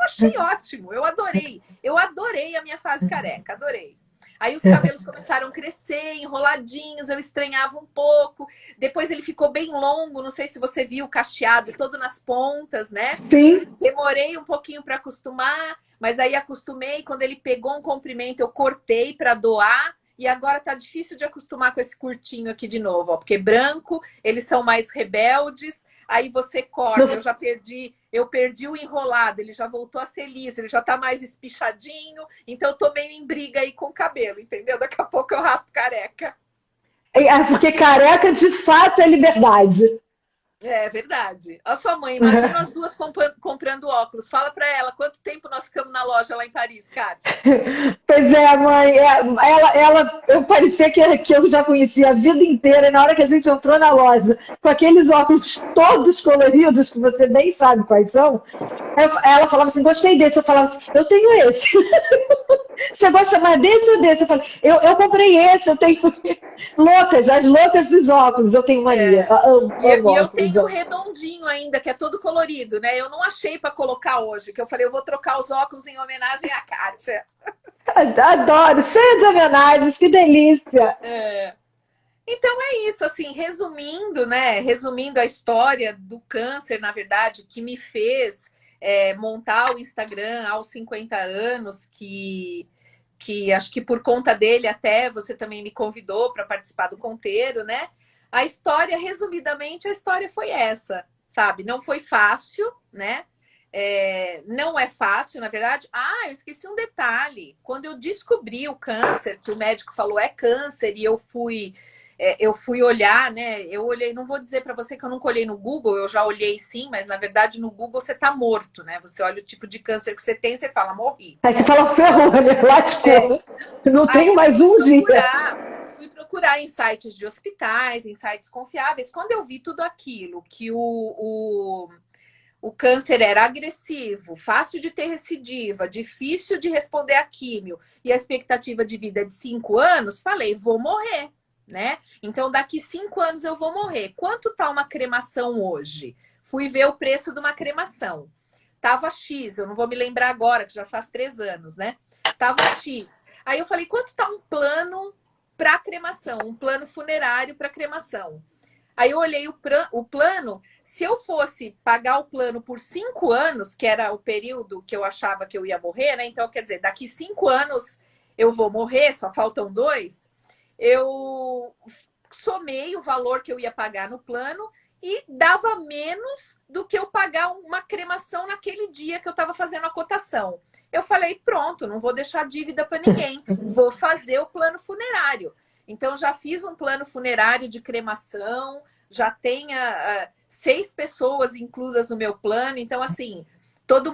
achei ótimo, eu adorei. Eu adorei a minha fase careca, adorei. Aí os cabelos começaram a crescer, enroladinhos, eu estranhava um pouco. Depois ele ficou bem longo, não sei se você viu, cacheado, todo nas pontas, né? Sim. Demorei um pouquinho para acostumar, mas aí acostumei. Quando ele pegou um comprimento, eu cortei para doar. E agora tá difícil de acostumar com esse curtinho aqui de novo, ó, porque branco, eles são mais rebeldes. Aí você corta, eu perdi o enrolado, ele já voltou a ser liso, ele já tá mais espichadinho, então eu tô meio em briga aí com o cabelo, entendeu? Daqui a pouco eu raspo careca. Porque careca de fato é liberdade. É verdade. A sua mãe, imagina as duas comprando óculos. Fala para ela quanto tempo nós ficamos na loja lá em Paris, Kátia. Pois é, mãe, eu parecia que eu já conhecia a vida inteira, e na hora que a gente entrou na loja, com aqueles óculos todos coloridos, que você bem sabe quais são, ela falava assim, gostei desse, eu falava assim, eu tenho esse. Você gosta mais desse ou desse? Eu falei, eu comprei esse, eu tenho. Loucas, as loucas dos óculos, eu tenho mania. E eu Óculos. tenho o redondinho ainda, que é todo colorido, né? Eu não achei para colocar hoje, que eu falei, eu vou trocar os óculos em homenagem à Kátia. Adoro, cheio de homenagens, que delícia. Então é isso, assim, resumindo, né? Resumindo a história do câncer, na verdade, que me fez montar o Instagram aos 50 anos, que acho que por conta dele até você também me convidou para participar do Conteiro, né? A história, resumidamente, a história foi essa, sabe? Não foi fácil, né? Não é fácil, na verdade. Eu esqueci um detalhe. Quando eu descobri o câncer, que o médico falou é câncer, e eu fui olhar, né? Eu olhei, não vou dizer para você que eu nunca olhei no Google, eu já olhei sim, mas na verdade no Google você tá morto, né? Você olha o tipo de câncer que você tem, você fala, morri. Aí você fala, ferrou, né? Lascou. Não tenho mais um dia. Fui procurar em sites de hospitais, em sites confiáveis. Quando eu vi tudo aquilo, que o câncer era agressivo, fácil de ter recidiva, difícil de responder a químio, e a expectativa de vida é de 5 anos, falei, vou morrer. Né? Então, daqui 5 anos eu vou morrer. Quanto tá uma cremação hoje? Fui ver o preço de uma cremação. Tava X, eu não vou me lembrar agora, que já faz 3 anos, né? Tava X. Aí eu falei, quanto tá um plano para cremação? Um plano funerário para cremação. Aí eu olhei o plano, se eu fosse pagar o plano por 5 anos, que era o período que eu achava que eu ia morrer, né? Então, quer dizer, daqui 5 anos eu vou morrer, só faltam 2. Eu somei o valor que eu ia pagar no plano e dava menos do que eu pagar uma cremação naquele dia que eu estava fazendo a cotação. Eu falei, pronto, não vou deixar dívida para ninguém, vou fazer o plano funerário. Então, já fiz um plano funerário de cremação, já tenho 6 pessoas inclusas no meu plano. Então, assim,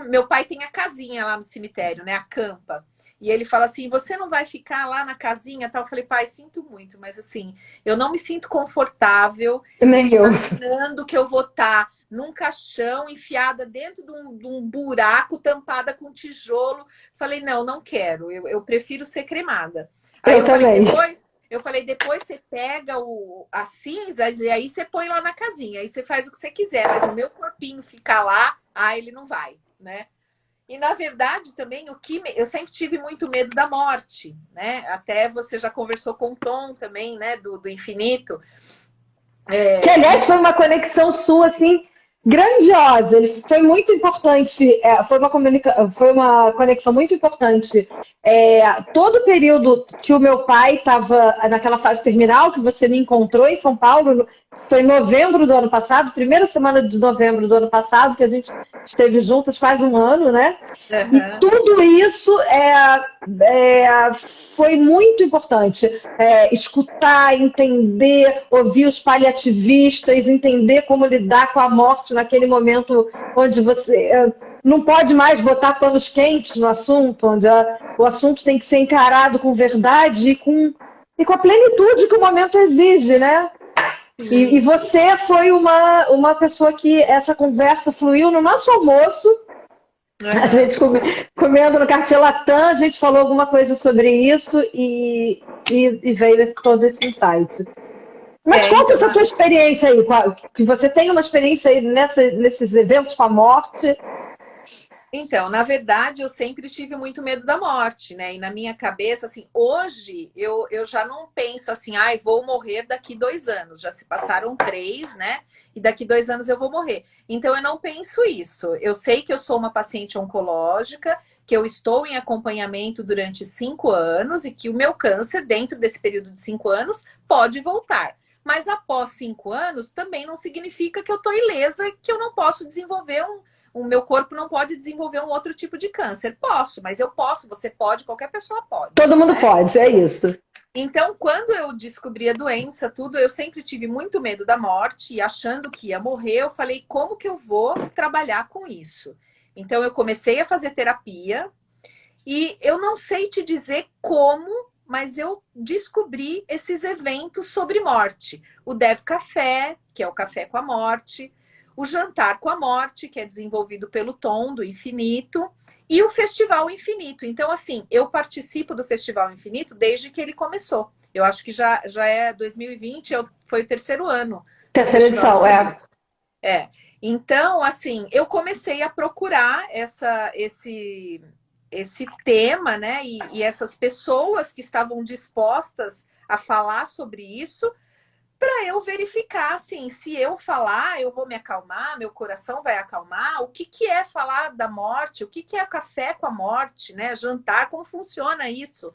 meu pai tem a casinha lá no cemitério, né? A campa. E ele fala assim, você não vai ficar lá na casinha? Tal? Eu falei, pai, sinto muito, mas assim, eu não me sinto confortável imaginando que eu vou estar num caixão, enfiada dentro de um buraco, tampada com tijolo. Falei, não quero, eu prefiro ser cremada. Aí eu falei, depois você pega as cinzas e aí você põe lá na casinha, aí você faz o que você quiser, mas o meu corpinho ficar lá, ele não vai, né? E, na verdade, também, eu sempre tive muito medo da morte, né? Até você já conversou com o Tom também, né? Do infinito. Que, aliás, foi uma conexão sua, assim, grandiosa. Ele foi muito importante, foi uma conexão muito importante. Todo o período que o meu pai estava naquela fase terminal, que você me encontrou em São Paulo, foi em novembro do ano passado, primeira semana de novembro do ano passado, que a gente esteve juntas quase um ano, né? Uhum. E tudo isso foi muito importante. Escutar, entender, ouvir os paliativistas, entender como lidar com a morte naquele momento onde você não pode mais botar panos quentes no assunto, onde o assunto tem que ser encarado com verdade e com a plenitude que o momento exige, né? E você foi uma pessoa que essa conversa fluiu no nosso almoço. A gente comendo no Cartier Latam, a gente falou alguma coisa sobre isso e veio todo esse insight. Mas conta essa tua experiência aí, que você tem uma experiência aí nesses eventos com a morte. Então, na verdade, eu sempre tive muito medo da morte, né? E na minha cabeça, assim, hoje eu já não penso assim, vou morrer daqui 2 anos. Já se passaram 3, né? E daqui 2 anos eu vou morrer. Então, eu não penso isso. Eu sei que eu sou uma paciente oncológica, que eu estou em acompanhamento durante 5 anos e que o meu câncer, dentro desse período de 5 anos, pode voltar. Mas após 5 anos, também não significa que eu estou ilesa, que eu não posso desenvolver o meu corpo não pode desenvolver um outro tipo de câncer. Posso, mas eu posso, você pode, qualquer pessoa pode. Todo mundo pode, é isso. Então, quando eu descobri a doença, tudo, eu sempre tive muito medo da morte e achando que ia morrer, eu falei, como que eu vou trabalhar com isso? Então, eu comecei a fazer terapia e eu não sei te dizer como, mas eu descobri esses eventos sobre morte. O Dev Café, que é o Café com a Morte, o Jantar com a Morte, que é desenvolvido pelo Tom, do Infinito, e o Festival Infinito. Então, assim, eu participo do Festival Infinito desde que ele começou. Eu acho que já é 2020, foi o terceiro ano do Terceira Festival edição, é. Infinito. É. Então, assim, eu comecei a procurar esse tema, né? E essas pessoas que estavam dispostas a falar sobre isso, para eu verificar, assim, se eu falar, eu vou me acalmar, meu coração vai acalmar, o que que é falar da morte, o que que é café com a morte, né? Jantar, como funciona isso?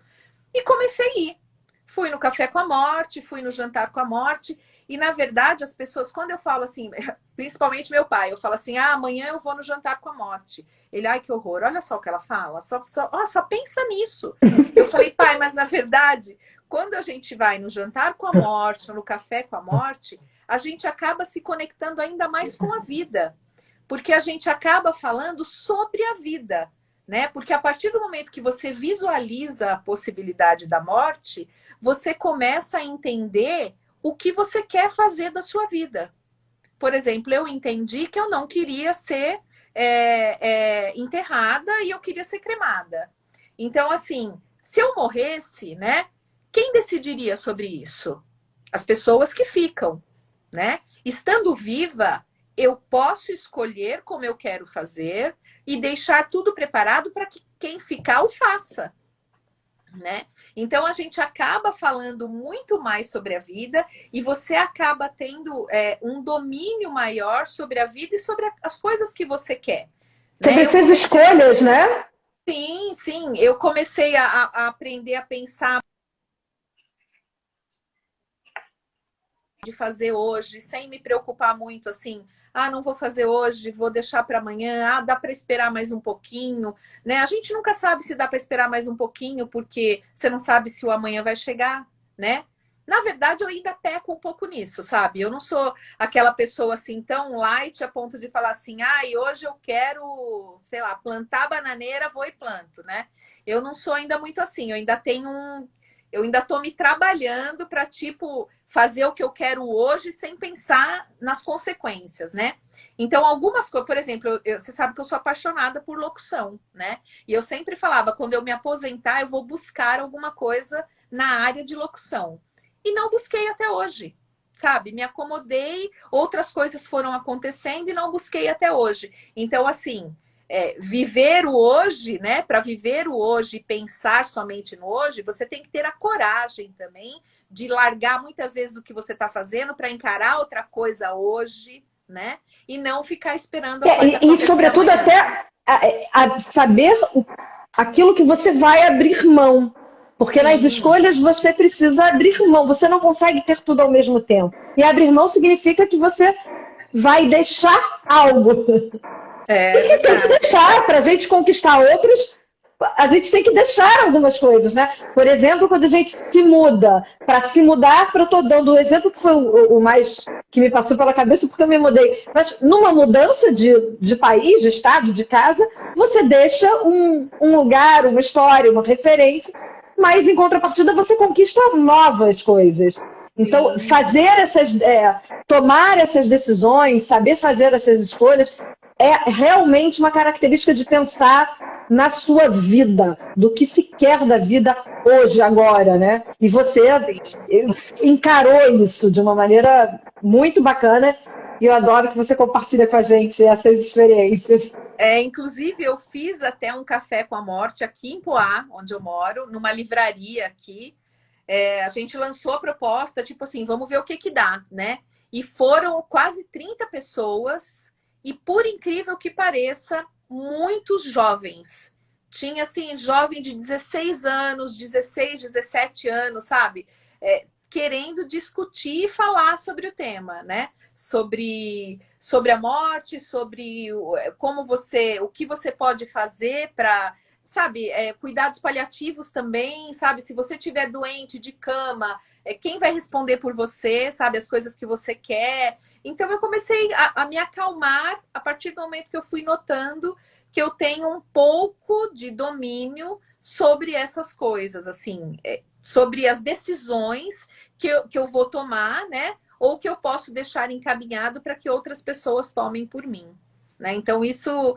E comecei a ir. Fui no Café com a Morte, fui no Jantar com a Morte. E, na verdade, as pessoas, quando eu falo assim, principalmente meu pai, eu falo assim, amanhã eu vou no Jantar com a Morte. Ele, ai, que horror, olha só o que ela fala, só pensa nisso. Eu falei, pai, mas na verdade, quando a gente vai no Jantar com a Morte, no Café com a Morte, a gente acaba se conectando ainda mais com a vida. Porque a gente acaba falando sobre a vida, né? Porque a partir do momento que você visualiza a possibilidade da morte, você começa a entender o que você quer fazer da sua vida. Por exemplo, eu entendi que eu não queria ser enterrada e eu queria ser cremada. Então, assim, se eu morresse, né? Quem decidiria sobre isso? As pessoas que ficam, né? Estando viva, eu posso escolher como eu quero fazer e deixar tudo preparado para que quem ficar o faça, né? Então a gente acaba falando muito mais sobre a vida e você acaba tendo um domínio maior sobre a vida e sobre as coisas que você quer. Sobre Né? suas escolhas, né? Sim, sim. Eu comecei a aprender a pensar de fazer hoje, sem me preocupar muito assim, não vou fazer hoje, vou deixar para amanhã, dá para esperar mais um pouquinho, né? A gente nunca sabe se dá para esperar mais um pouquinho, porque você não sabe se o amanhã vai chegar, né? Na verdade, eu ainda peco um pouco nisso, sabe? Eu não sou aquela pessoa assim tão light a ponto de falar assim, e hoje eu quero, sei lá, plantar bananeira, vou e planto, né? Eu não sou ainda muito assim, eu ainda tô me trabalhando para, tipo, fazer o que eu quero hoje sem pensar nas consequências, né? Então, algumas coisas, por exemplo, você sabe que eu sou apaixonada por locução, né? E eu sempre falava, quando eu me aposentar, eu vou buscar alguma coisa na área de locução. E não busquei até hoje, sabe? Me acomodei, outras coisas foram acontecendo e não busquei até hoje. Então, assim, viver o hoje, né? Para viver o hoje e pensar somente no hoje, você tem que ter a coragem também de largar muitas vezes o que você está fazendo para encarar outra coisa hoje, né? E não ficar esperando a coisa acontecer e sobretudo amanhã. até a saber aquilo que você vai abrir mão. Porque nas Sim. escolhas você precisa abrir mão, você não consegue ter tudo ao mesmo tempo. E abrir mão significa que você vai deixar algo. É Porque tem que verdade. deixar, para a gente conquistar outros, a gente tem que deixar algumas coisas, né? Por exemplo, quando a gente se muda, para se mudar, eu estou dando o exemplo que foi o mais que me passou pela cabeça, porque eu me mudei. Mas numa mudança de país, de estado, de casa, você deixa um lugar, uma história, uma referência, mas em contrapartida você conquista novas coisas. Então, Sim. tomar essas decisões, saber fazer essas escolhas, é realmente uma característica de pensar na sua vida, do que se quer da vida hoje, agora, né? E você encarou isso de uma maneira muito bacana e eu adoro que você compartilha com a gente essas experiências. Inclusive, eu fiz até um café com a morte aqui em Poá, onde eu moro, numa livraria aqui. A gente lançou a proposta, tipo assim, vamos ver o que dá, né? E foram quase 30 pessoas, e por incrível que pareça, muitos jovens. Tinha, assim, jovem de 16 anos, 16, 17 anos, sabe? Querendo discutir e falar sobre o tema, né? Sobre a morte, sobre como o que você pode fazer para sabe, cuidados paliativos também, sabe? Se você estiver doente de cama, quem vai responder por você, sabe? As coisas que você quer. Então, eu comecei a me acalmar a partir do momento que eu fui notando que eu tenho um pouco de domínio sobre essas coisas, assim, sobre as decisões que eu vou tomar, né? Ou que eu posso deixar encaminhado para que outras pessoas tomem por mim. Né? Então, isso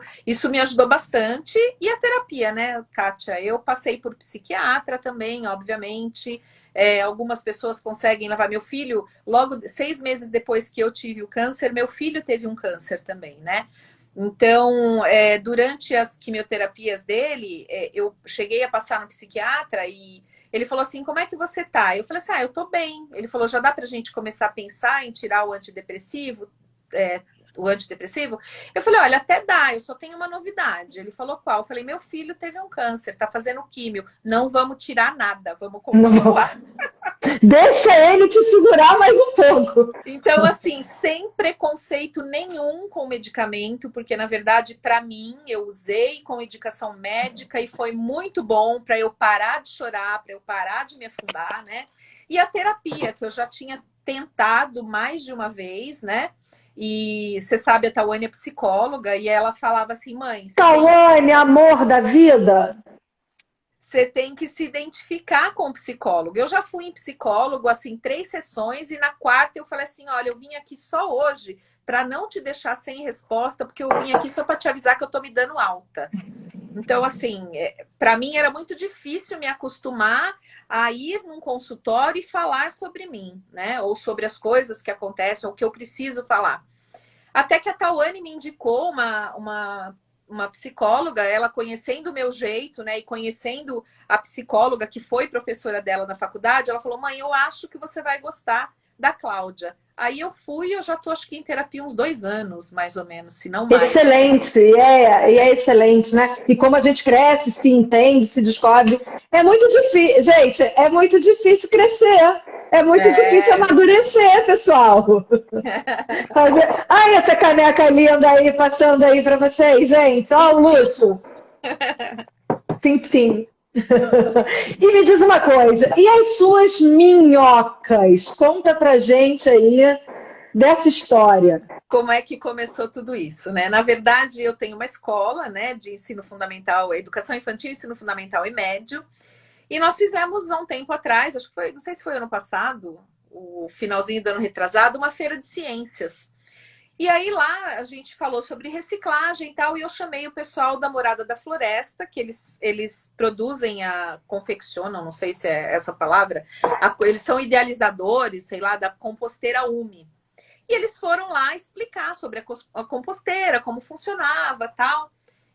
me ajudou bastante. E a terapia, né, Kátia? Eu passei por psiquiatra também, obviamente. Algumas pessoas conseguem levar meu filho. Logo, 6 meses depois que eu tive o câncer, meu filho teve um câncer também, né? Então, durante as quimioterapias dele, eu cheguei a passar no psiquiatra e ele falou assim, como é que você tá? Eu falei assim, eu tô bem. Ele falou, já dá pra gente começar a pensar em tirar o antidepressivo? Eu falei, olha, até dá, eu só tenho uma novidade. Ele falou, qual? Eu falei, meu filho teve um câncer, tá fazendo químio. Não vamos tirar nada, vamos continuar. Não. Deixa ele te segurar mais um pouco. Então, assim, sem preconceito nenhum com medicamento, porque, na verdade, para mim, eu usei com indicação médica e foi muito bom para eu parar de chorar, para eu parar de me afundar, né? E a terapia, que eu já tinha tentado mais de uma vez, né? E você sabe, a Tawane é psicóloga e ela falava assim, mãe... Tawane, amor da vida! Você tem que se identificar com o psicólogo. Eu já fui em psicólogo, assim, 3 sessões, e na quarta eu falei assim, olha, eu vim aqui só hoje para não te deixar sem resposta, porque eu vim aqui só para te avisar que eu tô me dando alta. Então, assim, para mim era muito difícil me acostumar a ir num consultório e falar sobre mim, né? Ou sobre as coisas que acontecem, ou que eu preciso falar. Até que a Tawane me indicou uma psicóloga, ela conhecendo o meu jeito, né? E conhecendo a psicóloga que foi professora dela na faculdade, ela falou, mãe, eu acho que você vai gostar da Cláudia. Aí eu fui, eu já tô acho que em terapia uns 2 anos, mais ou menos, se não mais. Excelente, e é excelente, né? E como a gente cresce, se entende, se descobre. É muito difícil, gente, é muito difícil crescer. É muito difícil amadurecer, pessoal. Ai, essa caneca linda aí, passando aí para vocês, gente. Ó, o luxo. Sim, sim. E me diz uma coisa, e as suas minhocas? Conta pra gente aí dessa história. Como é que começou tudo isso, né? Na verdade, eu tenho uma escola, né, de ensino fundamental, educação infantil, ensino fundamental e médio. E nós fizemos há um tempo atrás, acho que foi, não sei se foi ano passado, o finalzinho do ano retrasado, uma feira de ciências. E aí lá a gente falou sobre reciclagem e tal, e eu chamei o pessoal da Morada da Floresta, que eles produzem, confeccionam, não sei se é essa palavra, eles são idealizadores, sei lá, da composteira UMI. E eles foram lá explicar sobre a composteira, como funcionava tal.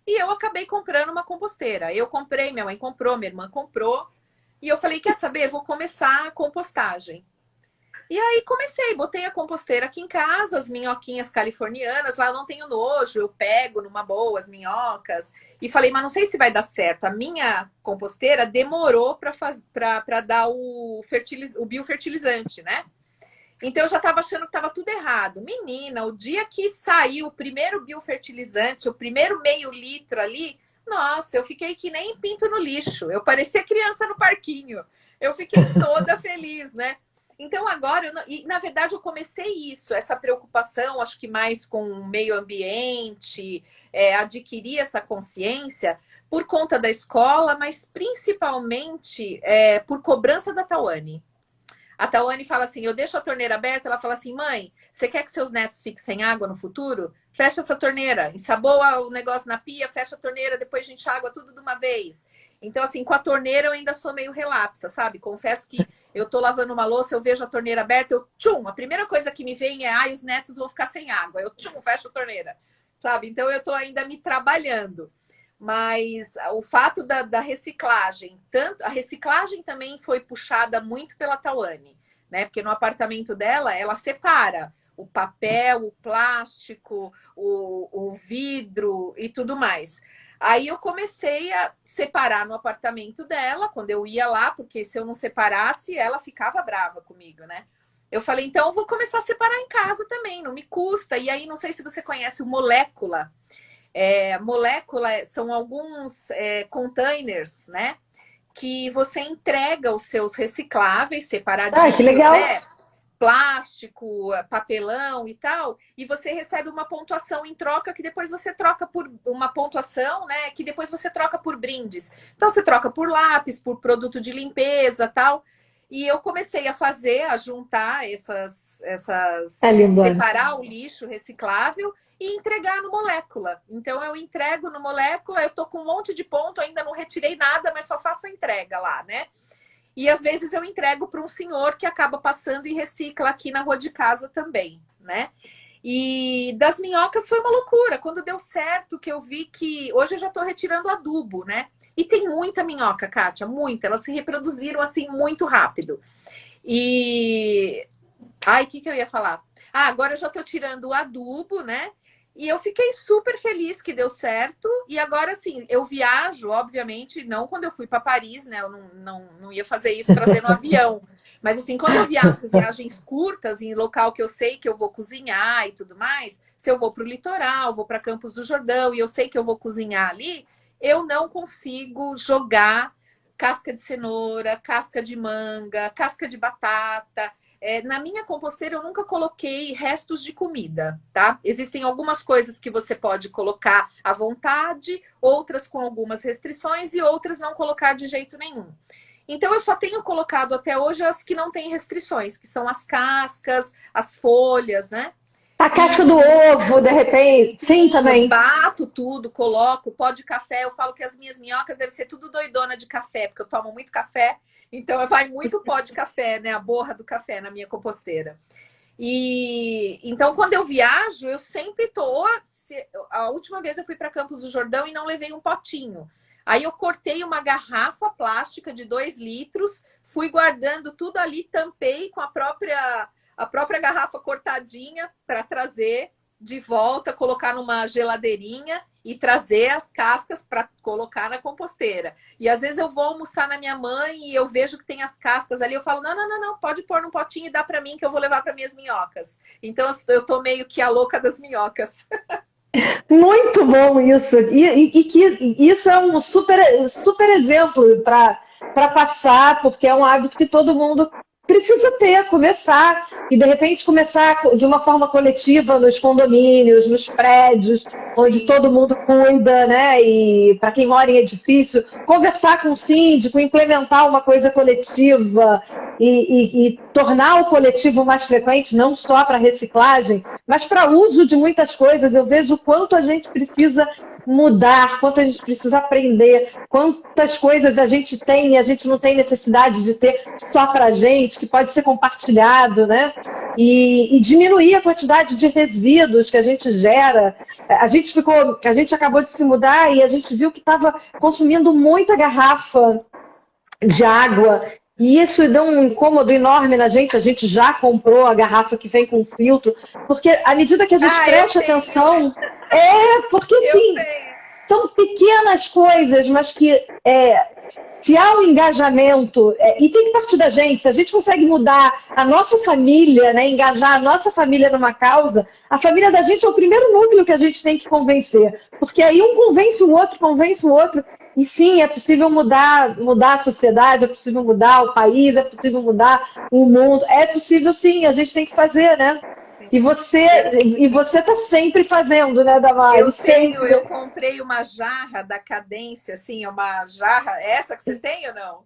E eu acabei comprando uma composteira. Eu comprei, minha mãe comprou, minha irmã comprou. E eu falei, quer saber? Vou começar a compostagem. E aí comecei, botei a composteira aqui em casa, as minhoquinhas californianas, lá eu não tenho nojo, eu pego numa boa as minhocas. E falei, mas não sei se vai dar certo. A minha composteira demorou para dar o biofertilizante, né? Então eu já estava achando que estava tudo errado. Menina, o dia que saiu o primeiro biofertilizante, o primeiro meio litro ali, nossa, eu fiquei que nem pinto no lixo. Eu parecia criança no parquinho. Eu fiquei toda feliz, né? Então agora, na verdade eu comecei isso, essa preocupação, acho que mais com o meio ambiente, adquirir essa consciência por conta da escola, mas principalmente por cobrança da Tawane. A Tawane fala assim, eu deixo a torneira aberta, ela fala assim, mãe, você quer que seus netos fiquem sem água no futuro? Fecha essa torneira, ensaboa o negócio na pia, fecha a torneira, depois a gente água tudo de uma vez. Então, assim, com a torneira eu ainda sou meio relapsa, sabe? Confesso que eu tô lavando uma louça, eu vejo a torneira aberta, a primeira coisa que me vem é, os netos vão ficar sem água. Eu, fecho a torneira, sabe? Então, eu tô ainda me trabalhando. Mas o fato da reciclagem, a reciclagem também foi puxada muito pela Tawane, né? Porque no apartamento dela, ela separa o papel, o plástico, o vidro e tudo mais. Aí eu comecei a separar no apartamento dela, quando eu ia lá, porque se eu não separasse, ela ficava brava comigo, né? Eu falei, então eu vou começar a separar em casa também, não me custa. E aí, não sei se você conhece o Molécula. Molécula são alguns containers, né? Que você entrega os seus recicláveis separadinhos, que legal. né? Plástico, papelão e tal, e você recebe uma pontuação em troca que depois você troca por uma pontuação, né? Que depois você troca por brindes. Então você troca por lápis, por produto de limpeza, tal. E eu comecei a juntar separar o lixo reciclável e entregar no Molécula. Então eu entrego no Molécula, eu tô com um monte de ponto, ainda não retirei nada, mas só faço a entrega lá, né? E às vezes eu entrego para um senhor que acaba passando e recicla aqui na rua de casa também, né? E das minhocas foi uma loucura. Quando deu certo, que eu vi que... Hoje eu já estou retirando adubo, né? E tem muita minhoca, Kátia, muita. Elas se reproduziram assim muito rápido. E... Ai, o que eu ia falar? Agora eu já estou tirando o adubo, né? E eu fiquei super feliz que deu certo. E agora, assim, eu viajo, obviamente, não quando eu fui para Paris, né? Eu não ia fazer isso trazendo um avião. Mas, assim, quando eu viajo viagens curtas, em local que eu sei que eu vou cozinhar e tudo mais, se eu vou para o litoral, vou para Campos do Jordão e eu sei que eu vou cozinhar ali, eu não consigo jogar casca de cenoura, casca de manga, casca de batata. Na minha composteira eu nunca coloquei restos de comida, tá? Existem algumas coisas que você pode colocar à vontade, outras com algumas restrições e outras não colocar de jeito nenhum. Então eu só tenho colocado até hoje as que não têm restrições, que são as cascas, as folhas, né? A casca do ovo, de repente. Sim, também. Eu bato tudo, coloco pó de café. Eu falo que as minhas minhocas devem ser tudo doidona de café, porque eu tomo muito café. Então, vai muito pó de café, né? A borra do café na minha composteira. E então, quando eu viajo, eu sempre tô... A última vez eu fui para Campos do Jordão e não levei um potinho. Aí eu cortei uma garrafa plástica de 2 litros, fui guardando tudo ali, tampei com a própria garrafa cortadinha para trazer de volta, colocar numa geladeirinha e trazer as cascas para colocar na composteira. E às vezes eu vou almoçar na minha mãe e eu vejo que tem as cascas ali, eu falo, não, pode pôr num potinho e dá para mim que eu vou levar para minhas minhocas. Então eu tô meio que a louca das minhocas. Muito bom isso. E que isso é um super exemplo para passar, porque é um hábito que todo mundo precisa ter, começar. E, de repente, começar de uma forma coletiva nos condomínios, nos prédios, onde todo mundo cuida, né? E para quem mora em edifício, conversar com o síndico, implementar uma coisa coletiva e tornar o coletivo mais frequente, não só para reciclagem, mas para uso de muitas coisas. Eu vejo o quanto a gente precisa mudar, quanto a gente precisa aprender, quantas coisas a gente tem e a gente não tem necessidade de ter só para a gente, que pode ser compartilhado, né? E diminuir a quantidade de resíduos que a gente gera. A gente acabou de se mudar e a gente viu que estava consumindo muita garrafa de água. E isso deu um incômodo enorme na gente. A gente já comprou a garrafa que vem com filtro, porque à medida que a gente presta atenção... porque assim, são pequenas coisas, mas que se há um engajamento, e tem que partir da gente, se a gente consegue mudar a nossa família, né, engajar a nossa família numa causa, a família da gente é o primeiro núcleo que a gente tem que convencer, porque aí um convence o outro, e sim, é possível mudar a sociedade, é possível mudar o país, é possível mudar o mundo, é possível sim, a gente tem que fazer, né? E você tá sempre fazendo, né, Damares? Eu comprei uma jarra da Cadência, assim, uma jarra, essa que você tem ou não?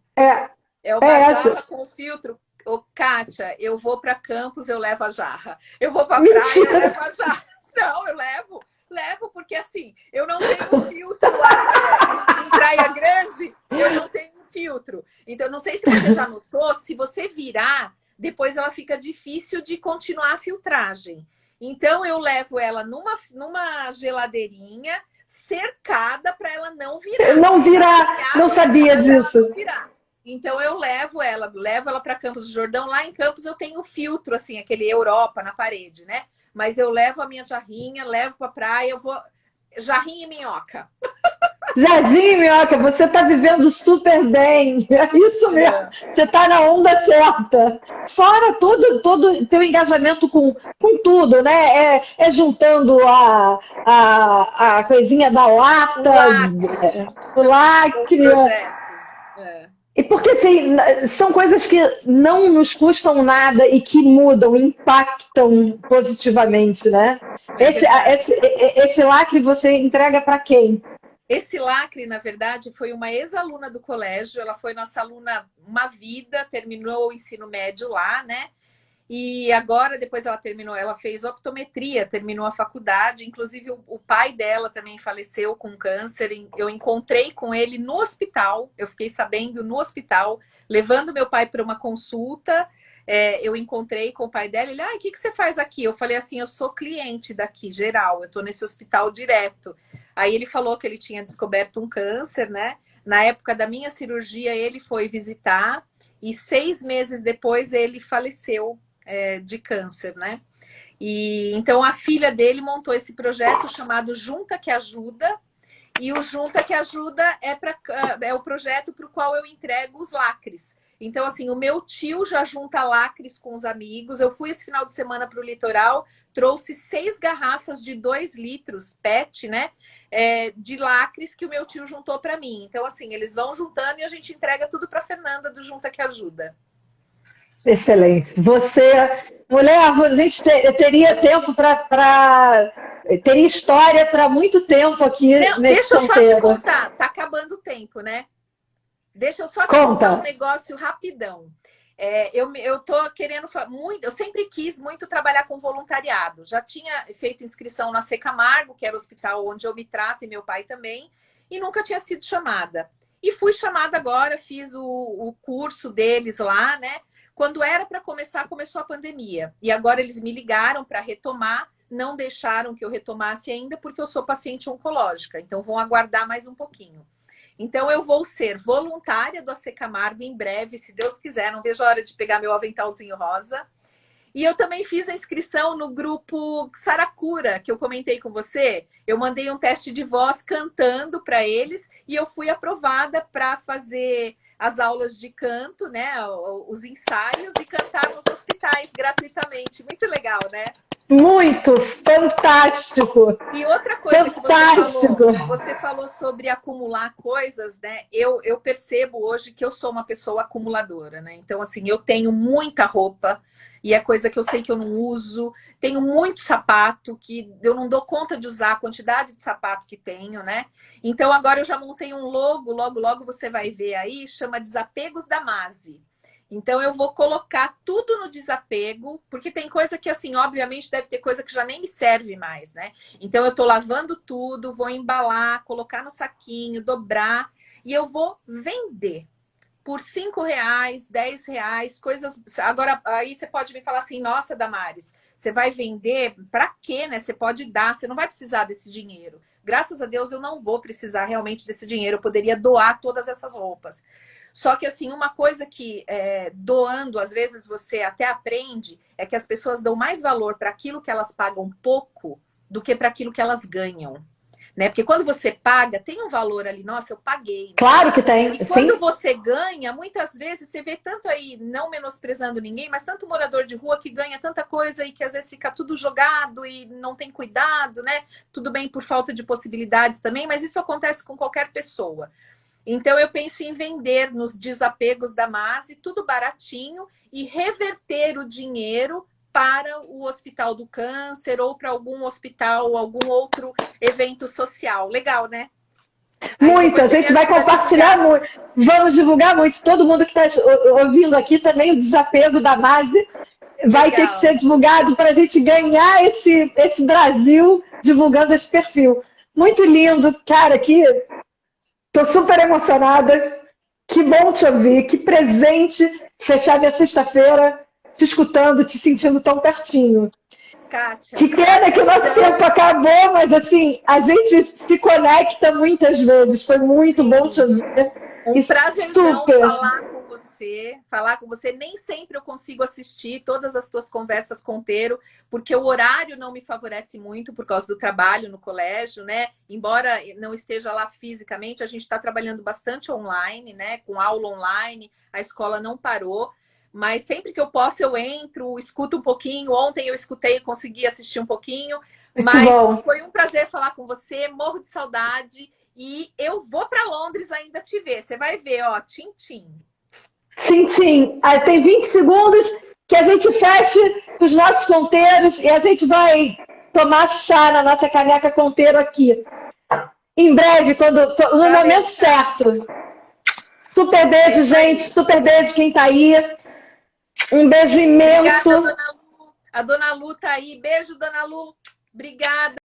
É uma jarra com filtro. Ô, Kátia, eu vou para Campos, eu levo a jarra. Eu vou para praia, eu levo a jarra. Não, eu levo porque assim, eu não tenho filtro lá em Praia Grande, eu não tenho filtro. Então, não sei se você já notou, se você virar, depois ela fica difícil de continuar a filtragem. Então, eu levo ela numa geladeirinha cercada para ela não virar. Não virar, não sabia disso. Então, eu levo ela para Campos do Jordão. Lá em Campos eu tenho filtro, assim, aquele Europa na parede, né? Mas eu levo a minha jarrinha, levo para praia, eu vou... Jarrinha e minhoca. Jardim, Minhoca, você está vivendo super bem. É isso mesmo. Você está na onda certa. Fora todo teu engajamento com tudo, né? Juntando a coisinha da lata, o lacre. Projeto. E porque assim, são coisas que não nos custam nada e que mudam, impactam positivamente, né? Esse lacre você entrega para quem? Esse lacre, na verdade, foi uma ex-aluna do colégio. Ela foi nossa aluna uma vida, terminou o ensino médio lá, né? E agora, depois ela fez optometria, terminou a faculdade. Inclusive, o pai dela também faleceu com câncer. Eu encontrei com ele no hospital. Eu fiquei sabendo no hospital, levando meu pai para uma consulta. Eu encontrei com o pai dela. Ele, o que você faz aqui? Eu falei assim, eu sou cliente daqui, geral. Eu estou nesse hospital direto. Aí ele falou que ele tinha descoberto um câncer, né? Na época da minha cirurgia, ele foi visitar. E 6 meses depois, ele faleceu de câncer, né? E então a filha dele montou esse projeto chamado Junta que Ajuda, e o Junta que Ajuda é o projeto para o qual eu entrego os lacres. Então, assim, o meu tio já junta lacres com os amigos. Eu fui esse final de semana para o litoral, trouxe 6 garrafas de 2 litros PET, né? De lacres que o meu tio juntou para mim. Então, assim, eles vão juntando e a gente entrega tudo para a Fernanda do Junta que Ajuda. Excelente. Você, mulher, a gente teria tempo teria história para muito tempo aqui nesse Deixa eu só solteiro. te contar, tá acabando o tempo, né? Deixa eu só te contar um negócio rapidão. Eu tô querendo muito, eu sempre quis muito trabalhar com voluntariado. Já tinha feito inscrição na C. Camargo, que era o hospital onde eu me trato, e meu pai também, e nunca tinha sido chamada. E fui chamada agora, fiz o curso deles lá, né? Quando era para começar, começou a pandemia. E agora eles me ligaram para retomar, não deixaram que eu retomasse ainda, porque eu sou paciente oncológica. Então vão aguardar mais um pouquinho. Então eu vou ser voluntária do AC Camargo em breve, se Deus quiser. Não vejo a hora de pegar meu aventalzinho rosa. E eu também fiz a inscrição no grupo Saracura, que eu comentei com você. Eu mandei um teste de voz cantando para eles e eu fui aprovada para fazer as aulas de canto, né, os ensaios, e cantar nos hospitais gratuitamente. Muito legal, né? Muito! Fantástico! E outra coisa que você falou sobre acumular coisas, né? Eu percebo hoje que eu sou uma pessoa acumuladora, né? Então, assim, eu tenho muita roupa, e é coisa que eu sei que eu não uso. Tenho muito sapato, que eu não dou conta de usar a quantidade de sapato que tenho, né? Então, agora eu já montei um logo, logo você vai ver aí, chama Desapegos da Mase. Então, eu vou colocar tudo no desapego, porque tem coisa que, assim, obviamente, deve ter coisa que já nem me serve mais, né? Então, eu tô lavando tudo, vou embalar, colocar no saquinho, dobrar, e eu vou vender por R$5, R$10, coisas... Agora, aí você pode me falar assim, nossa, Damares, você vai vender pra quê, né? Você pode dar, você não vai precisar desse dinheiro. Graças a Deus, eu não vou precisar realmente desse dinheiro, eu poderia doar todas essas roupas. Só que, assim, uma coisa que doando, às vezes você até aprende, é que as pessoas dão mais valor para aquilo que elas pagam pouco do que para aquilo que elas ganham. Né? Porque quando você paga, tem um valor ali, nossa, eu paguei. Né? Claro que tem. E quando você ganha, muitas vezes você vê tanto aí, não menosprezando ninguém, mas tanto morador de rua que ganha tanta coisa e que às vezes fica tudo jogado e não tem cuidado, né? Tudo bem por falta de possibilidades também, mas isso acontece com qualquer pessoa. Então, eu penso em vender nos desapegos da Mase, tudo baratinho, e reverter o dinheiro para o Hospital do Câncer ou para algum hospital, algum outro evento social. Legal, né? Muito, a gente vai compartilhar muito. Vamos divulgar muito. Todo mundo que está ouvindo aqui também, o desapego da Mase vai ter que ser divulgado para a gente ganhar esse Brasil divulgando esse perfil. Muito lindo, cara, que... Tô super emocionada. Que bom te ouvir. Que presente fechar minha sexta-feira te escutando, te sentindo tão pertinho. Kátia, que pena que o nosso tempo acabou, mas assim, a gente se conecta muitas vezes. Foi muito bom te ouvir. Um prazerzão falar com você, falar com você. Nem sempre eu consigo assistir todas as tuas conversas com o Pero, porque o horário não me favorece muito por causa do trabalho no colégio, né? Embora não esteja lá fisicamente, a gente está trabalhando bastante online, né? Com aula online, a escola não parou. Mas sempre que eu posso, eu entro, escuto um pouquinho. Ontem eu escutei, consegui assistir um pouquinho. Mas foi um prazer falar com você, morro de saudade. E eu vou para Londres ainda te ver. Você vai ver, ó, tchim, tchim. Tchim, tchim. Aí tem 20 segundos que a gente feche os nossos ponteiros e a gente vai tomar chá na nossa caneca ponteiro aqui. Em breve, no momento certo. Super beijo, gente. Super beijo quem tá aí. Um beijo imenso. Obrigada, dona Lu. A dona Lu tá aí. Beijo, dona Lu. Obrigada.